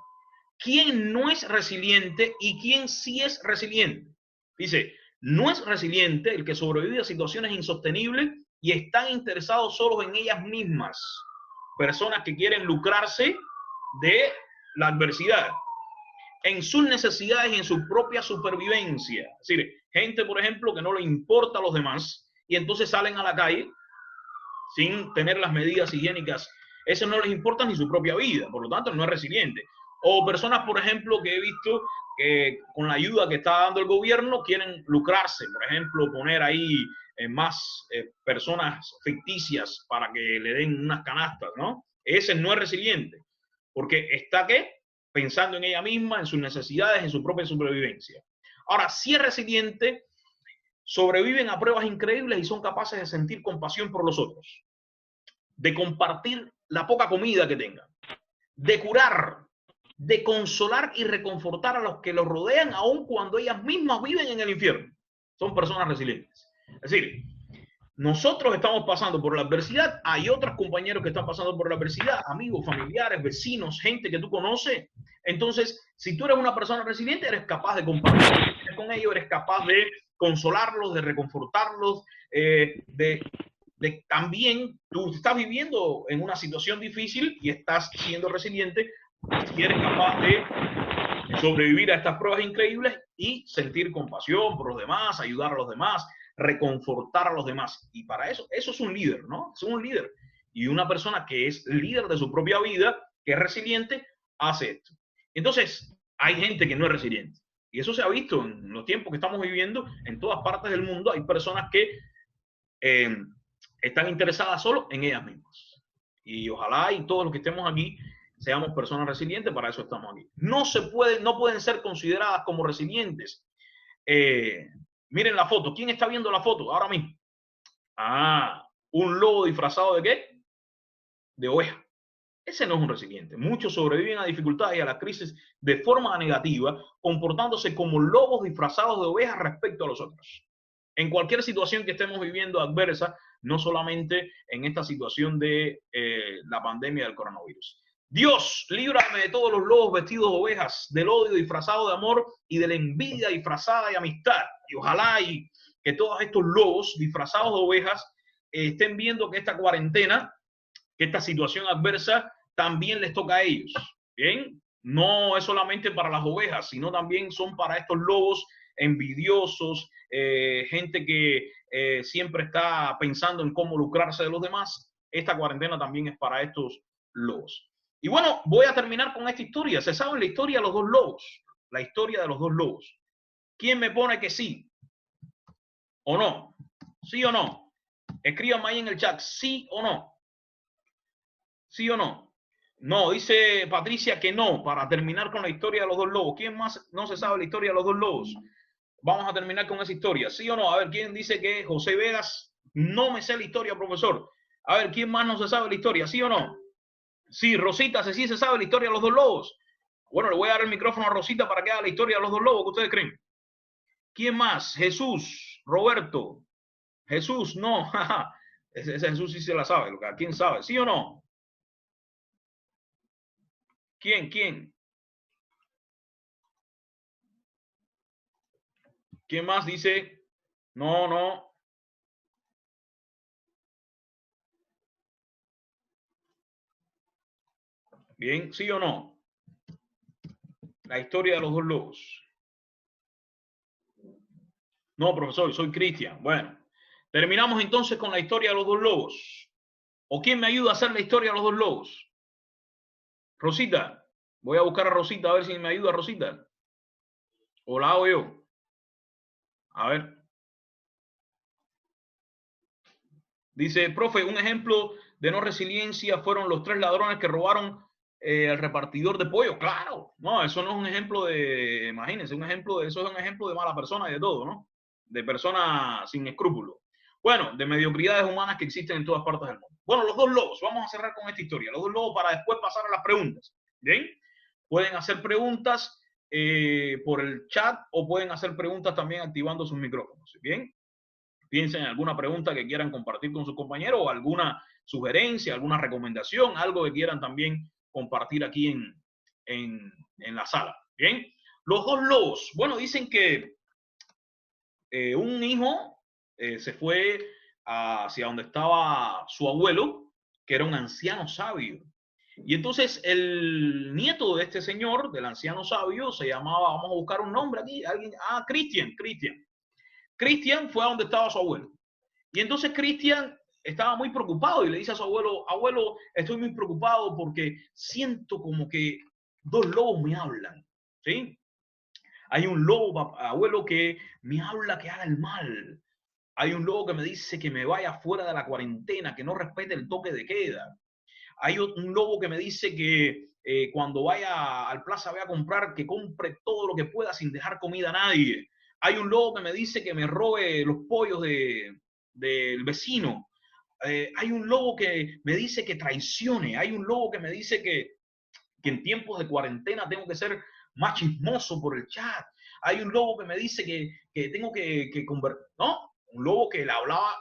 ¿Quién no es resiliente y quién sí es resiliente? Dice, no es resiliente el que sobrevive a situaciones insostenibles y están interesados solo en ellas mismas. Personas que quieren lucrarse de la adversidad, en sus necesidades y en su propia supervivencia. Es decir, gente, por ejemplo, que no le importa a los demás y entonces salen a la calle sin tener las medidas higiénicas. Eso no les importa ni su propia vida, por lo tanto no es resiliente. O personas, por ejemplo, que he visto que con la ayuda que está dando el gobierno quieren lucrarse, por ejemplo, poner ahí más personas ficticias para que le den unas canastas, ¿no? Ese no es resiliente, porque está, ¿qué? Pensando en ella misma, en sus necesidades, en su propia supervivencia. Ahora, si es resiliente, sobreviven a pruebas increíbles y son capaces de sentir compasión por los otros, de compartir la poca comida que tengan, de curar, de consolar y reconfortar a los que los rodean, aun cuando ellas mismas viven en el infierno. Son personas resilientes. Es decir, nosotros estamos pasando por la adversidad, hay otros compañeros que están pasando por la adversidad, amigos, familiares, vecinos, gente que tú conoces. Entonces, si tú eres una persona resiliente, eres capaz de compartir con ellos, eres capaz de consolarlos, de reconfortarlos, también tú estás viviendo en una situación difícil y estás siendo resiliente si eres capaz de sobrevivir a estas pruebas increíbles y sentir compasión por los demás, ayudar a los demás, reconfortar a los demás. Y para eso es un líder, ¿no? Es un líder. Y una persona que es líder de su propia vida, que es resiliente, hace esto. Entonces, hay gente que no es resiliente. Y eso se ha visto en los tiempos que estamos viviendo en todas partes del mundo. Hay personas que están interesadas solo en ellas mismas. Y ojalá y todos los que estemos aquí seamos personas resilientes, para eso estamos aquí. No pueden ser consideradas como resilientes. Miren la foto. ¿Quién está viendo la foto ahora mismo? Un lobo disfrazado ¿de qué? De oveja. Ese no es un resiliente. Muchos sobreviven a dificultades y a las crisis de forma negativa, comportándose como lobos disfrazados de ovejas respecto a los otros. En cualquier situación que estemos viviendo adversa, no solamente en esta situación de la pandemia del coronavirus. Dios, líbrame de todos los lobos vestidos de ovejas, del odio disfrazado de amor y de la envidia disfrazada de amistad. Y ojalá que todos estos lobos disfrazados de ovejas estén viendo que esta cuarentena, que esta situación adversa también les toca a ellos. Bien, no es solamente para las ovejas, sino también son para estos lobos envidiosos, gente que siempre está pensando en cómo lucrarse de los demás. Esta cuarentena también es para estos lobos. Y bueno, voy a terminar con esta historia. Se sabe la historia de los dos lobos. La historia de los dos lobos. ¿Quién me pone que sí? ¿O no? ¿Sí o no? Escríbanme ahí en el chat, ¿sí o no? ¿Sí o no? No, dice Patricia que no, para terminar con la historia de los dos lobos. ¿Quién más no se sabe la historia de los dos lobos? Vamos a terminar con esa historia, ¿sí o no? A ver, ¿quién dice que José Vegas no me sé la historia, profesor? A ver, ¿quién más no se sabe la historia, sí o no? Sí, Rosita, sí se sabe la historia de los dos lobos. Bueno, le voy a dar el micrófono a Rosita para que haga la historia de los dos lobos, ¿qué ustedes creen? ¿Quién más? Jesús, Roberto. Jesús, no. Ese Jesús sí se la sabe. ¿Quién sabe? ¿Sí o no? ¿Quién? ¿Quién más dice? No. Bien, ¿sí o no? La historia de los dos lobos. No, profesor, soy Cristian. Bueno, Terminamos entonces con la historia de los dos lobos. ¿O quién me ayuda a hacer la historia de los dos lobos? Rosita. Voy a buscar a Rosita a ver si me ayuda Rosita. ¿O la hago yo? A ver. Dice, profe, un ejemplo de no resiliencia fueron los 3 ladrones que robaron el repartidor de pollo. Claro, no, eso no es un ejemplo de, imagínense, eso es un ejemplo de mala persona y de todo, ¿no? De persona sin escrúpulos. Bueno, de mediocridades humanas que existen en todas partes del mundo. Bueno, los dos lobos, vamos a cerrar con esta historia. Los dos lobos para después pasar a las preguntas. ¿Bien? Pueden hacer preguntas por el chat o pueden hacer preguntas también activando sus micrófonos. ¿Bien? Piensen en alguna pregunta que quieran compartir con sus compañeros o alguna sugerencia, alguna recomendación, algo que quieran también compartir aquí en la sala. Bien, los dos lobos. Bueno, dicen que un hijo se fue hacia donde estaba su abuelo, que era un anciano sabio. Y entonces el nieto de este señor, del anciano sabio, se llamaba, vamos a buscar un nombre aquí, alguien, Cristian. Cristian fue a donde estaba su abuelo. Y entonces Cristian estaba muy preocupado y le dice a su abuelo, abuelo, estoy muy preocupado porque siento como que 2 lobos me hablan, ¿sí? Hay un lobo, abuelo, que me habla que haga el mal. Hay un lobo que me dice que me vaya fuera de la cuarentena, que no respete el toque de queda. Hay un lobo que me dice que cuando vaya al plaza voy a comprar, que compre todo lo que pueda sin dejar comida a nadie. Hay un lobo que me dice que me robe los pollos del vecino. Hay un lobo que me dice que traicione. Hay un lobo que me dice que en tiempos de cuarentena tengo que ser más chismoso por el chat. Hay un lobo que me dice que tengo que convertir, ¿no? Un lobo que le hablaba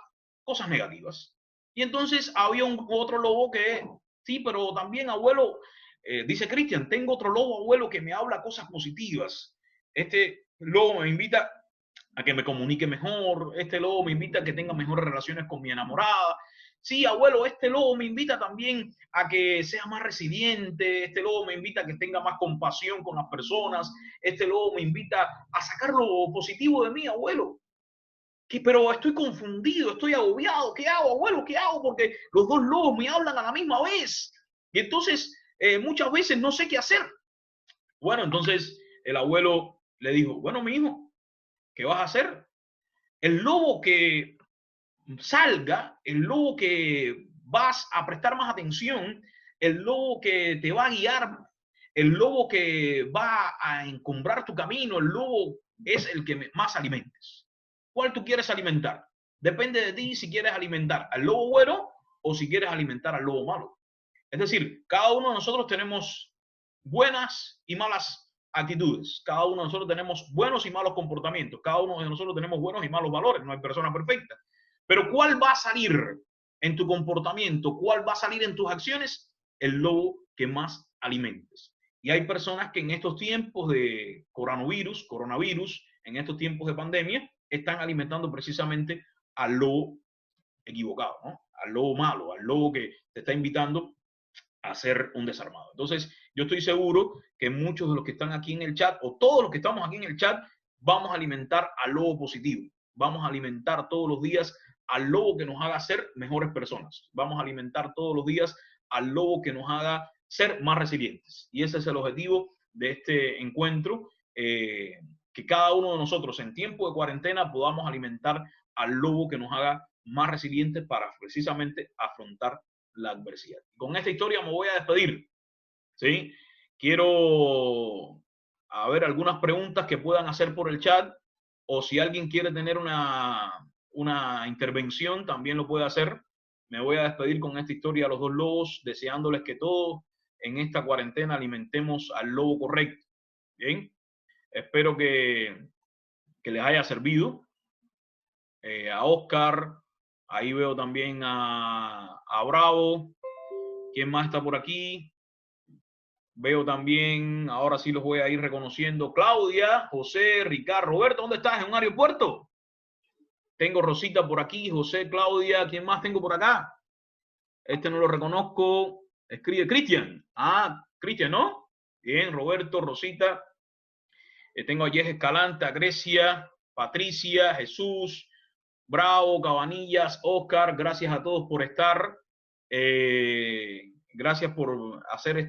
cosas negativas. Y entonces había otro lobo que, sí, pero también, abuelo, dice Cristian, tengo otro lobo, abuelo, que me habla cosas positivas. Este lobo me invita a que me comunique mejor, este lobo me invita a que tenga mejores relaciones con mi enamorada. Sí, abuelo, este lobo me invita también a que sea más resiliente, este lobo me invita a que tenga más compasión con las personas, este lobo me invita a sacar lo positivo de mí, abuelo. Pero estoy confundido, estoy agobiado, ¿qué hago, abuelo? ¿Qué hago? Porque los dos lobos me hablan a la misma vez. Y entonces muchas veces no sé qué hacer. Bueno, entonces el abuelo le dijo, bueno, mi hijo, ¿qué vas a hacer? El lobo que salga, el lobo que vas a prestar más atención, el lobo que te va a guiar, el lobo que va a encumbrar tu camino, el lobo es el que más alimentes. ¿Cuál tú quieres alimentar? Depende de ti si quieres alimentar al lobo bueno o si quieres alimentar al lobo malo. Es decir, cada uno de nosotros tenemos buenas y malas actitudes. Cada uno de nosotros tenemos buenos y malos comportamientos. Cada uno de nosotros tenemos buenos y malos valores. No hay persona perfecta. Pero ¿cuál va a salir en tu comportamiento? ¿Cuál va a salir en tus acciones? El lobo que más alimentes. Y hay personas que en estos tiempos de coronavirus, en estos tiempos de pandemia, están alimentando precisamente al lobo equivocado, ¿no? Al lobo malo, al lobo que te está invitando a ser un desarmado. Entonces, yo estoy seguro que muchos de los que están aquí en el chat, o todos los que estamos aquí en el chat, vamos a alimentar al lobo positivo. Vamos a alimentar todos los días al lobo que nos haga ser mejores personas. Vamos a alimentar todos los días al lobo que nos haga ser más resilientes. Y ese es el objetivo de este encuentro, que cada uno de nosotros en tiempo de cuarentena podamos alimentar al lobo que nos haga más resilientes para precisamente afrontar la adversidad. Con esta historia me voy a despedir, ¿sí? Quiero ver algunas preguntas que puedan hacer por el chat, o si alguien quiere tener una intervención, también lo puede hacer. Me voy a despedir con esta historia de los dos lobos, deseándoles que todos en esta cuarentena alimentemos al lobo correcto. Bien, espero que les haya servido. A Oscar, ahí veo también a Bravo. ¿Quién más está por aquí? Veo también, ahora sí los voy a ir reconociendo, Claudia, José, Ricardo, Roberto, ¿dónde estás? ¿En un aeropuerto? Tengo Rosita por aquí, José, Claudia, ¿quién más tengo por acá? Este no lo reconozco. Escribe Cristian. Cristian, ¿no? Bien, Roberto, Rosita. Tengo a Jess Escalante, a Grecia, Patricia, Jesús, Bravo, Cabanillas, Oscar, gracias a todos por estar. Gracias por hacer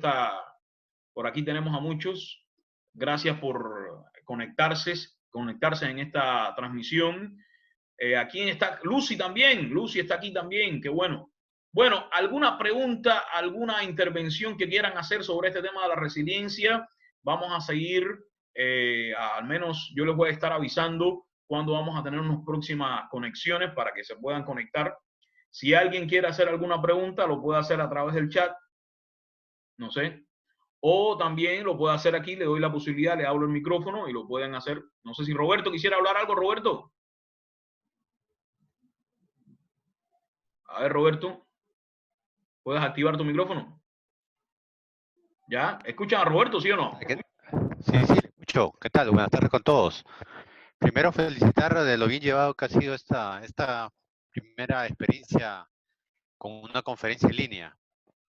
por aquí tenemos a muchos. Gracias por conectarse en esta transmisión. Aquí está Lucy también. Lucy está aquí también. Qué bueno. Bueno, ¿alguna pregunta, alguna intervención que quieran hacer sobre este tema de la resiliencia? Vamos a seguir, al menos yo les voy a estar avisando cuando vamos a tener unas próximas conexiones para que se puedan conectar. Si alguien quiere hacer alguna pregunta, lo puede hacer a través del chat. No sé. O también lo puede hacer aquí, le doy la posibilidad, le hablo el micrófono y lo pueden hacer. No sé si Roberto quisiera hablar algo, Roberto. A ver, Roberto, ¿puedes activar tu micrófono? ¿Ya? ¿Escuchan a Roberto, sí o no? Sí, sí, le escucho. ¿Qué tal? Buenas tardes con todos. Primero felicitar de lo bien llevado que ha sido esta primera experiencia con una conferencia en línea.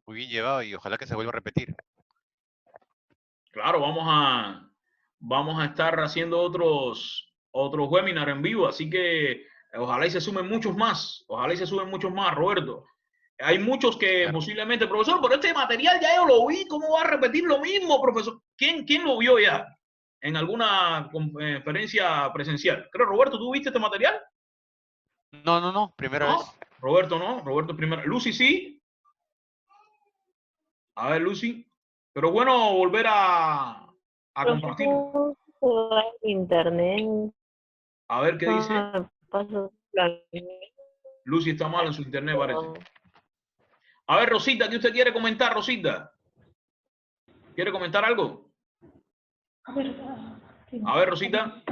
Muy bien llevado y ojalá que se vuelva a repetir. Claro, vamos a estar haciendo otros webinars en vivo, así que ojalá y se sumen muchos más. Ojalá y se sumen muchos más, Roberto. Hay muchos que Claro. Posiblemente, profesor, pero este material ya yo lo vi, ¿cómo va a repetir lo mismo, profesor? ¿Quién lo vio ya en alguna conferencia presencial? Creo, Roberto, ¿tú viste este material? No, primera No, vez. Roberto no, Roberto primero. Lucy sí. A ver, Lucy. Pero bueno, volver a compartir. Internet. A ver qué dice. Paso Lucy está mal en su internet, parece. A ver, Rosita, ¿qué usted quiere comentar, Rosita? ¿Quiere comentar algo? A ver, Rosita.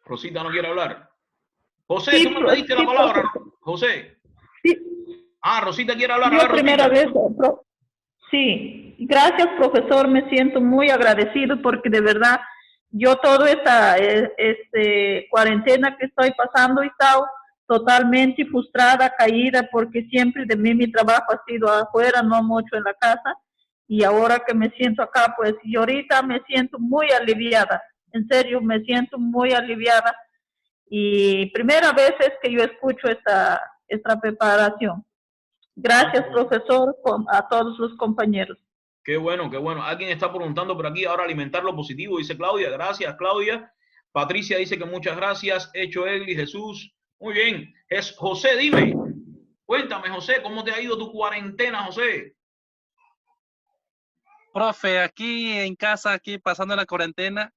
Rosita no quiere hablar. José, Sí, tú me pediste la palabra, José. Sí, Ah, Rosita quiere hablar. A yo ver, primera Rosita. vez, sí, gracias profesor, me siento muy agradecido porque de verdad yo toda esta cuarentena que estoy pasando he estado totalmente frustrada, caída, porque siempre de mí mi trabajo ha sido afuera, no mucho en la casa, y ahora que me siento acá, pues, y ahorita me siento muy aliviada, en serio, me siento muy aliviada, y primera vez es que yo escucho esta preparación. Gracias, profesor, a todos los compañeros. Qué bueno, qué bueno. Alguien está preguntando por aquí ahora alimentar lo positivo, dice Claudia. Gracias, Claudia. Patricia dice que muchas gracias. Hecho Egli, Jesús. Muy bien. Es José, dime. Cuéntame, José, ¿cómo te ha ido tu cuarentena, José? Profe, aquí en casa, aquí pasando la cuarentena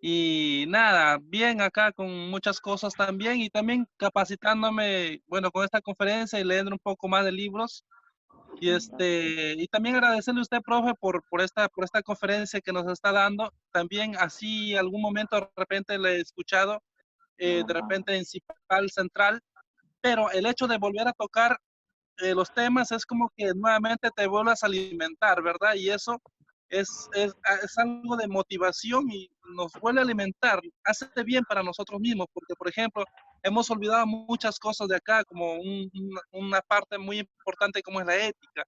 y nada, bien acá con muchas cosas también y también capacitándome, bueno, con esta conferencia y leyendo un poco más de libros. Y también agradecerle a usted, profe, por esta conferencia que nos está dando. También así algún momento de repente le he escuchado, de repente en Cipal Central, pero el hecho de volver a tocar los temas es como que nuevamente te vuelvas a alimentar, ¿verdad? Y eso es algo de motivación y nos vuelve a alimentar, hace bien para nosotros mismos, porque por ejemplo, hemos olvidado muchas cosas de acá, como una parte muy importante como es la ética.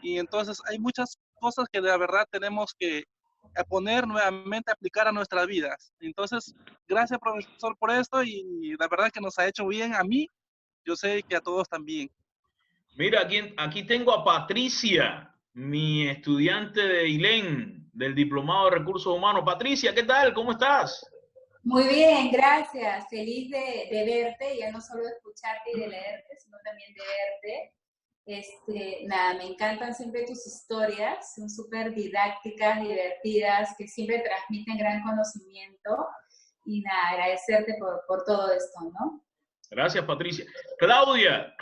Y entonces hay muchas cosas que de la verdad tenemos que poner nuevamente, aplicar a nuestras vidas. Entonces, gracias profesor por esto y la verdad que nos ha hecho bien a mí, yo sé que a todos también. Mira, aquí tengo a Patricia, mi estudiante de ILEN, del Diplomado de Recursos Humanos. Patricia, ¿qué tal? ¿Cómo estás? Muy bien, gracias. Feliz de verte, ya no solo de escucharte y de leerte, sino también de verte. Nada, me encantan siempre tus historias, son súper didácticas, divertidas, que siempre transmiten gran conocimiento. Y nada, agradecerte por todo esto, ¿no? Gracias, Patricia. Claudia,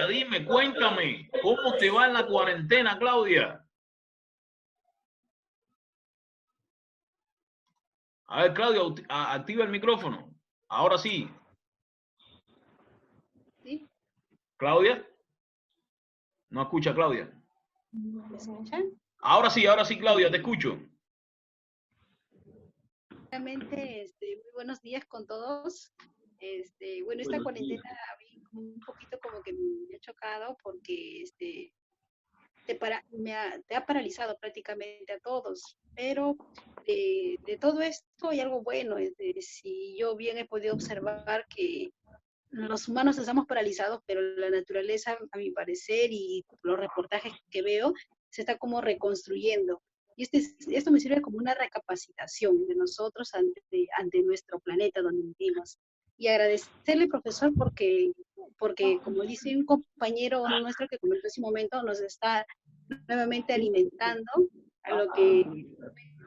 dime, cuéntame, ¿cómo te va en la cuarentena, Claudia? A ver, Claudia, activa el micrófono. Ahora sí. ¿Sí? ¿Claudia? No escucha, Claudia. ¿Me escuchan? Ahora sí, Claudia, te escucho. Realmente, muy buenos días con todos. Bueno, esta cuarentena a mí un poquito como que me ha chocado porque te ha paralizado prácticamente a todos. Pero de todo esto hay algo bueno. Si yo bien he podido observar que los humanos estamos paralizados, pero la naturaleza, a mi parecer, y los reportajes que veo, se está como reconstruyendo. Y esto me sirve como una recapacitación de nosotros ante nuestro planeta donde vivimos. Y agradecerle, profesor, porque como dice un compañero nuestro que comentó hace un momento, nos está nuevamente alimentando a lo que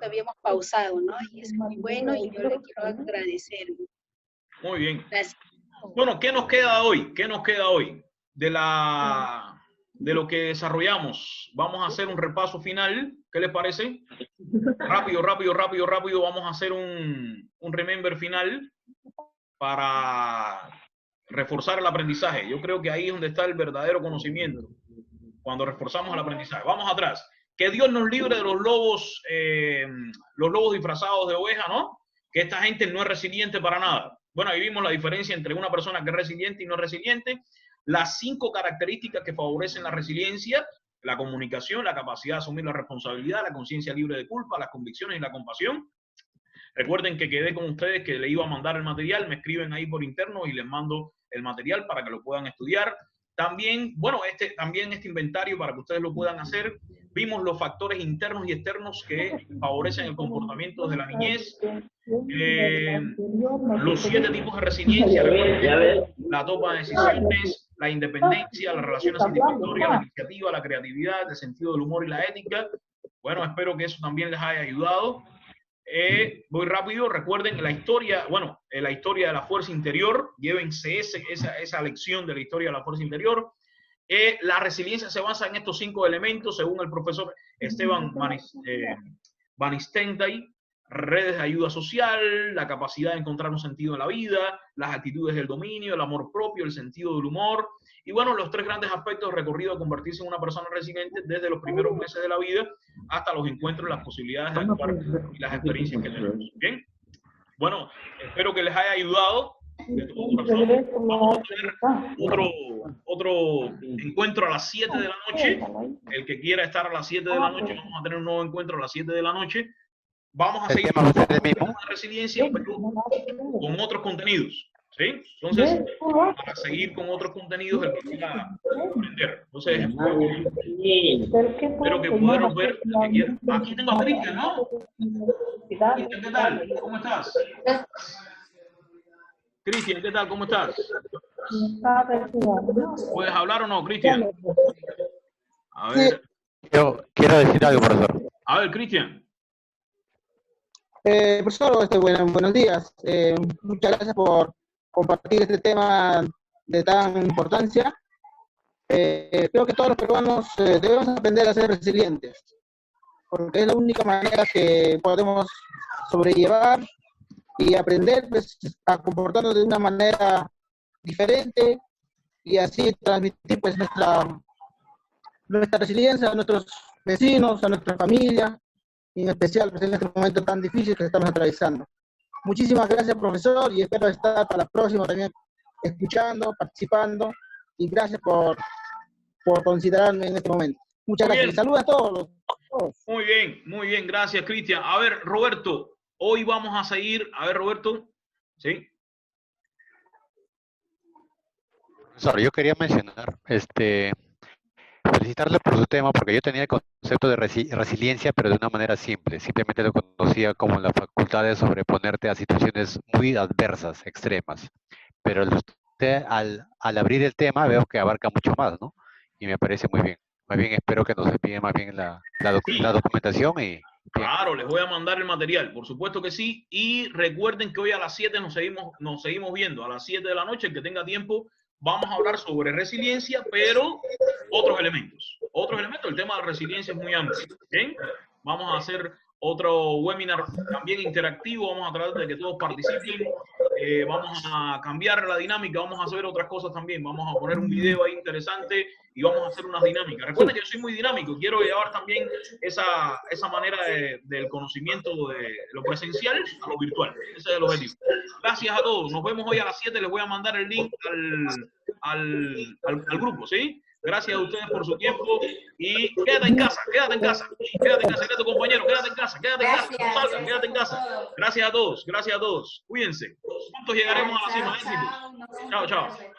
habíamos pausado, ¿no? Y es muy bueno y yo le quiero agradecer. Muy bien. Gracias. Bueno, ¿qué nos queda hoy? ¿Qué nos queda hoy de lo que desarrollamos? Vamos a hacer un repaso final. ¿Qué les parece? Rápido. Vamos a hacer un remember final para reforzar el aprendizaje. Yo creo que ahí es donde está el verdadero conocimiento, cuando reforzamos el aprendizaje. Vamos atrás. Que Dios nos libre de los lobos disfrazados de oveja, ¿no? Que esta gente no es resiliente para nada. Bueno, ahí vimos la diferencia entre una persona que es resiliente y no resiliente. Las 5 características que favorecen la resiliencia: la comunicación, la capacidad de asumir la responsabilidad, la conciencia libre de culpa, las convicciones y la compasión. Recuerden que quedé con ustedes que le iba a mandar el material, me escriben ahí por interno y les mando el material para que lo puedan estudiar. También, bueno, este inventario para que ustedes lo puedan hacer. Vimos los factores internos y externos que favorecen el comportamiento desde la niñez. Los 7 tipos de resiliencia: la toma de decisiones, la independencia, las relaciones satisfactorias, la iniciativa, la creatividad, el sentido del humor y la ética. Bueno, espero que eso también les haya ayudado. Voy rápido. Recuerden la historia, la historia de la fuerza interior. Llévense esa lección de la historia de la fuerza interior. La resiliencia se basa en estos 5 elementos, según el profesor Esteban Van Steenday: redes de ayuda social, la capacidad de encontrar un sentido en la vida, las actitudes del dominio, el amor propio, el sentido del humor. Y bueno, los 3 grandes aspectos del recorrido de convertirse en una persona resiliente desde los primeros meses de la vida hasta los encuentros, las posibilidades de actuar y las experiencias que tenemos. Bien, bueno, espero que les haya ayudado. De todo corazón. Vamos a tener otro encuentro a las 7 de la noche. El que quiera estar a las 7 de la noche, vamos a tener un nuevo encuentro a las 7 de la noche. Vamos a seguir con la resiliencia, pero con otros contenidos. ¿Sí? Entonces, para seguir con otros contenidos, el que quiera aprender. Entonces, espero que podamos ver el que quiera. Aquí tengo a Cristian, ¿no? Cristian, ¿qué tal? ¿Cómo estás? Cristian, ¿qué tal? ¿Cómo estás? ¿Puedes hablar o no, Cristian? A ver. Yo quiero decir algo, profesor. A ver, Cristian. Profesor, buenos días. Muchas gracias por compartir este tema de tan importancia. Creo que todos los peruanos debemos aprender a ser resilientes, porque es la única manera que podemos sobrellevar y aprender, pues, a comportarnos de una manera diferente y así transmitir, pues, nuestra resiliencia a nuestros vecinos, a nuestra familia, y en especial, pues, en este momento tan difícil que estamos atravesando. Muchísimas gracias, profesor, y espero estar para la próxima también escuchando, participando, y gracias por considerarme en este momento. Muchas gracias. Saludos a todos. Muy bien, gracias, Cristian. A ver, Roberto, hoy vamos a seguir. A ver, Roberto. ¿Sí? Profesor, yo quería mencionar, felicitarle por su tema, porque yo tenía el concepto de resiliencia, pero de una manera simple. Simplemente lo conocía como la facultad de sobreponerte a situaciones muy adversas, extremas. Pero usted, al abrir el tema, veo que abarca mucho más, ¿no? Y me parece muy bien. Más bien espero que nos envíen más bien la documentación y... Bien. Claro, les voy a mandar el material, por supuesto que sí. Y recuerden que hoy a las 7 nos seguimos viendo. A las 7 de la noche, el que tenga tiempo, vamos a hablar sobre resiliencia, pero otros elementos. El tema de resiliencia es muy amplio. ¿Bien? Vamos a hacer otro webinar también interactivo. Vamos a tratar de que todos participen. Vamos a cambiar la dinámica. Vamos a hacer otras cosas también. Vamos a poner un video ahí interesante y vamos a hacer unas dinámicas. Recuerden que yo soy muy dinámico. Quiero llevar también esa manera del conocimiento de lo presencial a lo virtual. Ese es el objetivo. Gracias a todos. Nos vemos hoy a las 7. Les voy a mandar el link al grupo, ¿sí? Gracias a ustedes por su tiempo y quédate en casa, quédate en casa, quédate en casa, quédate compañero, quédate en casa, quédate en casa, no salgan, quédate en casa. Gracias a todos, cuídense. Juntos llegaremos a la cima. Éxito. Chao, chao.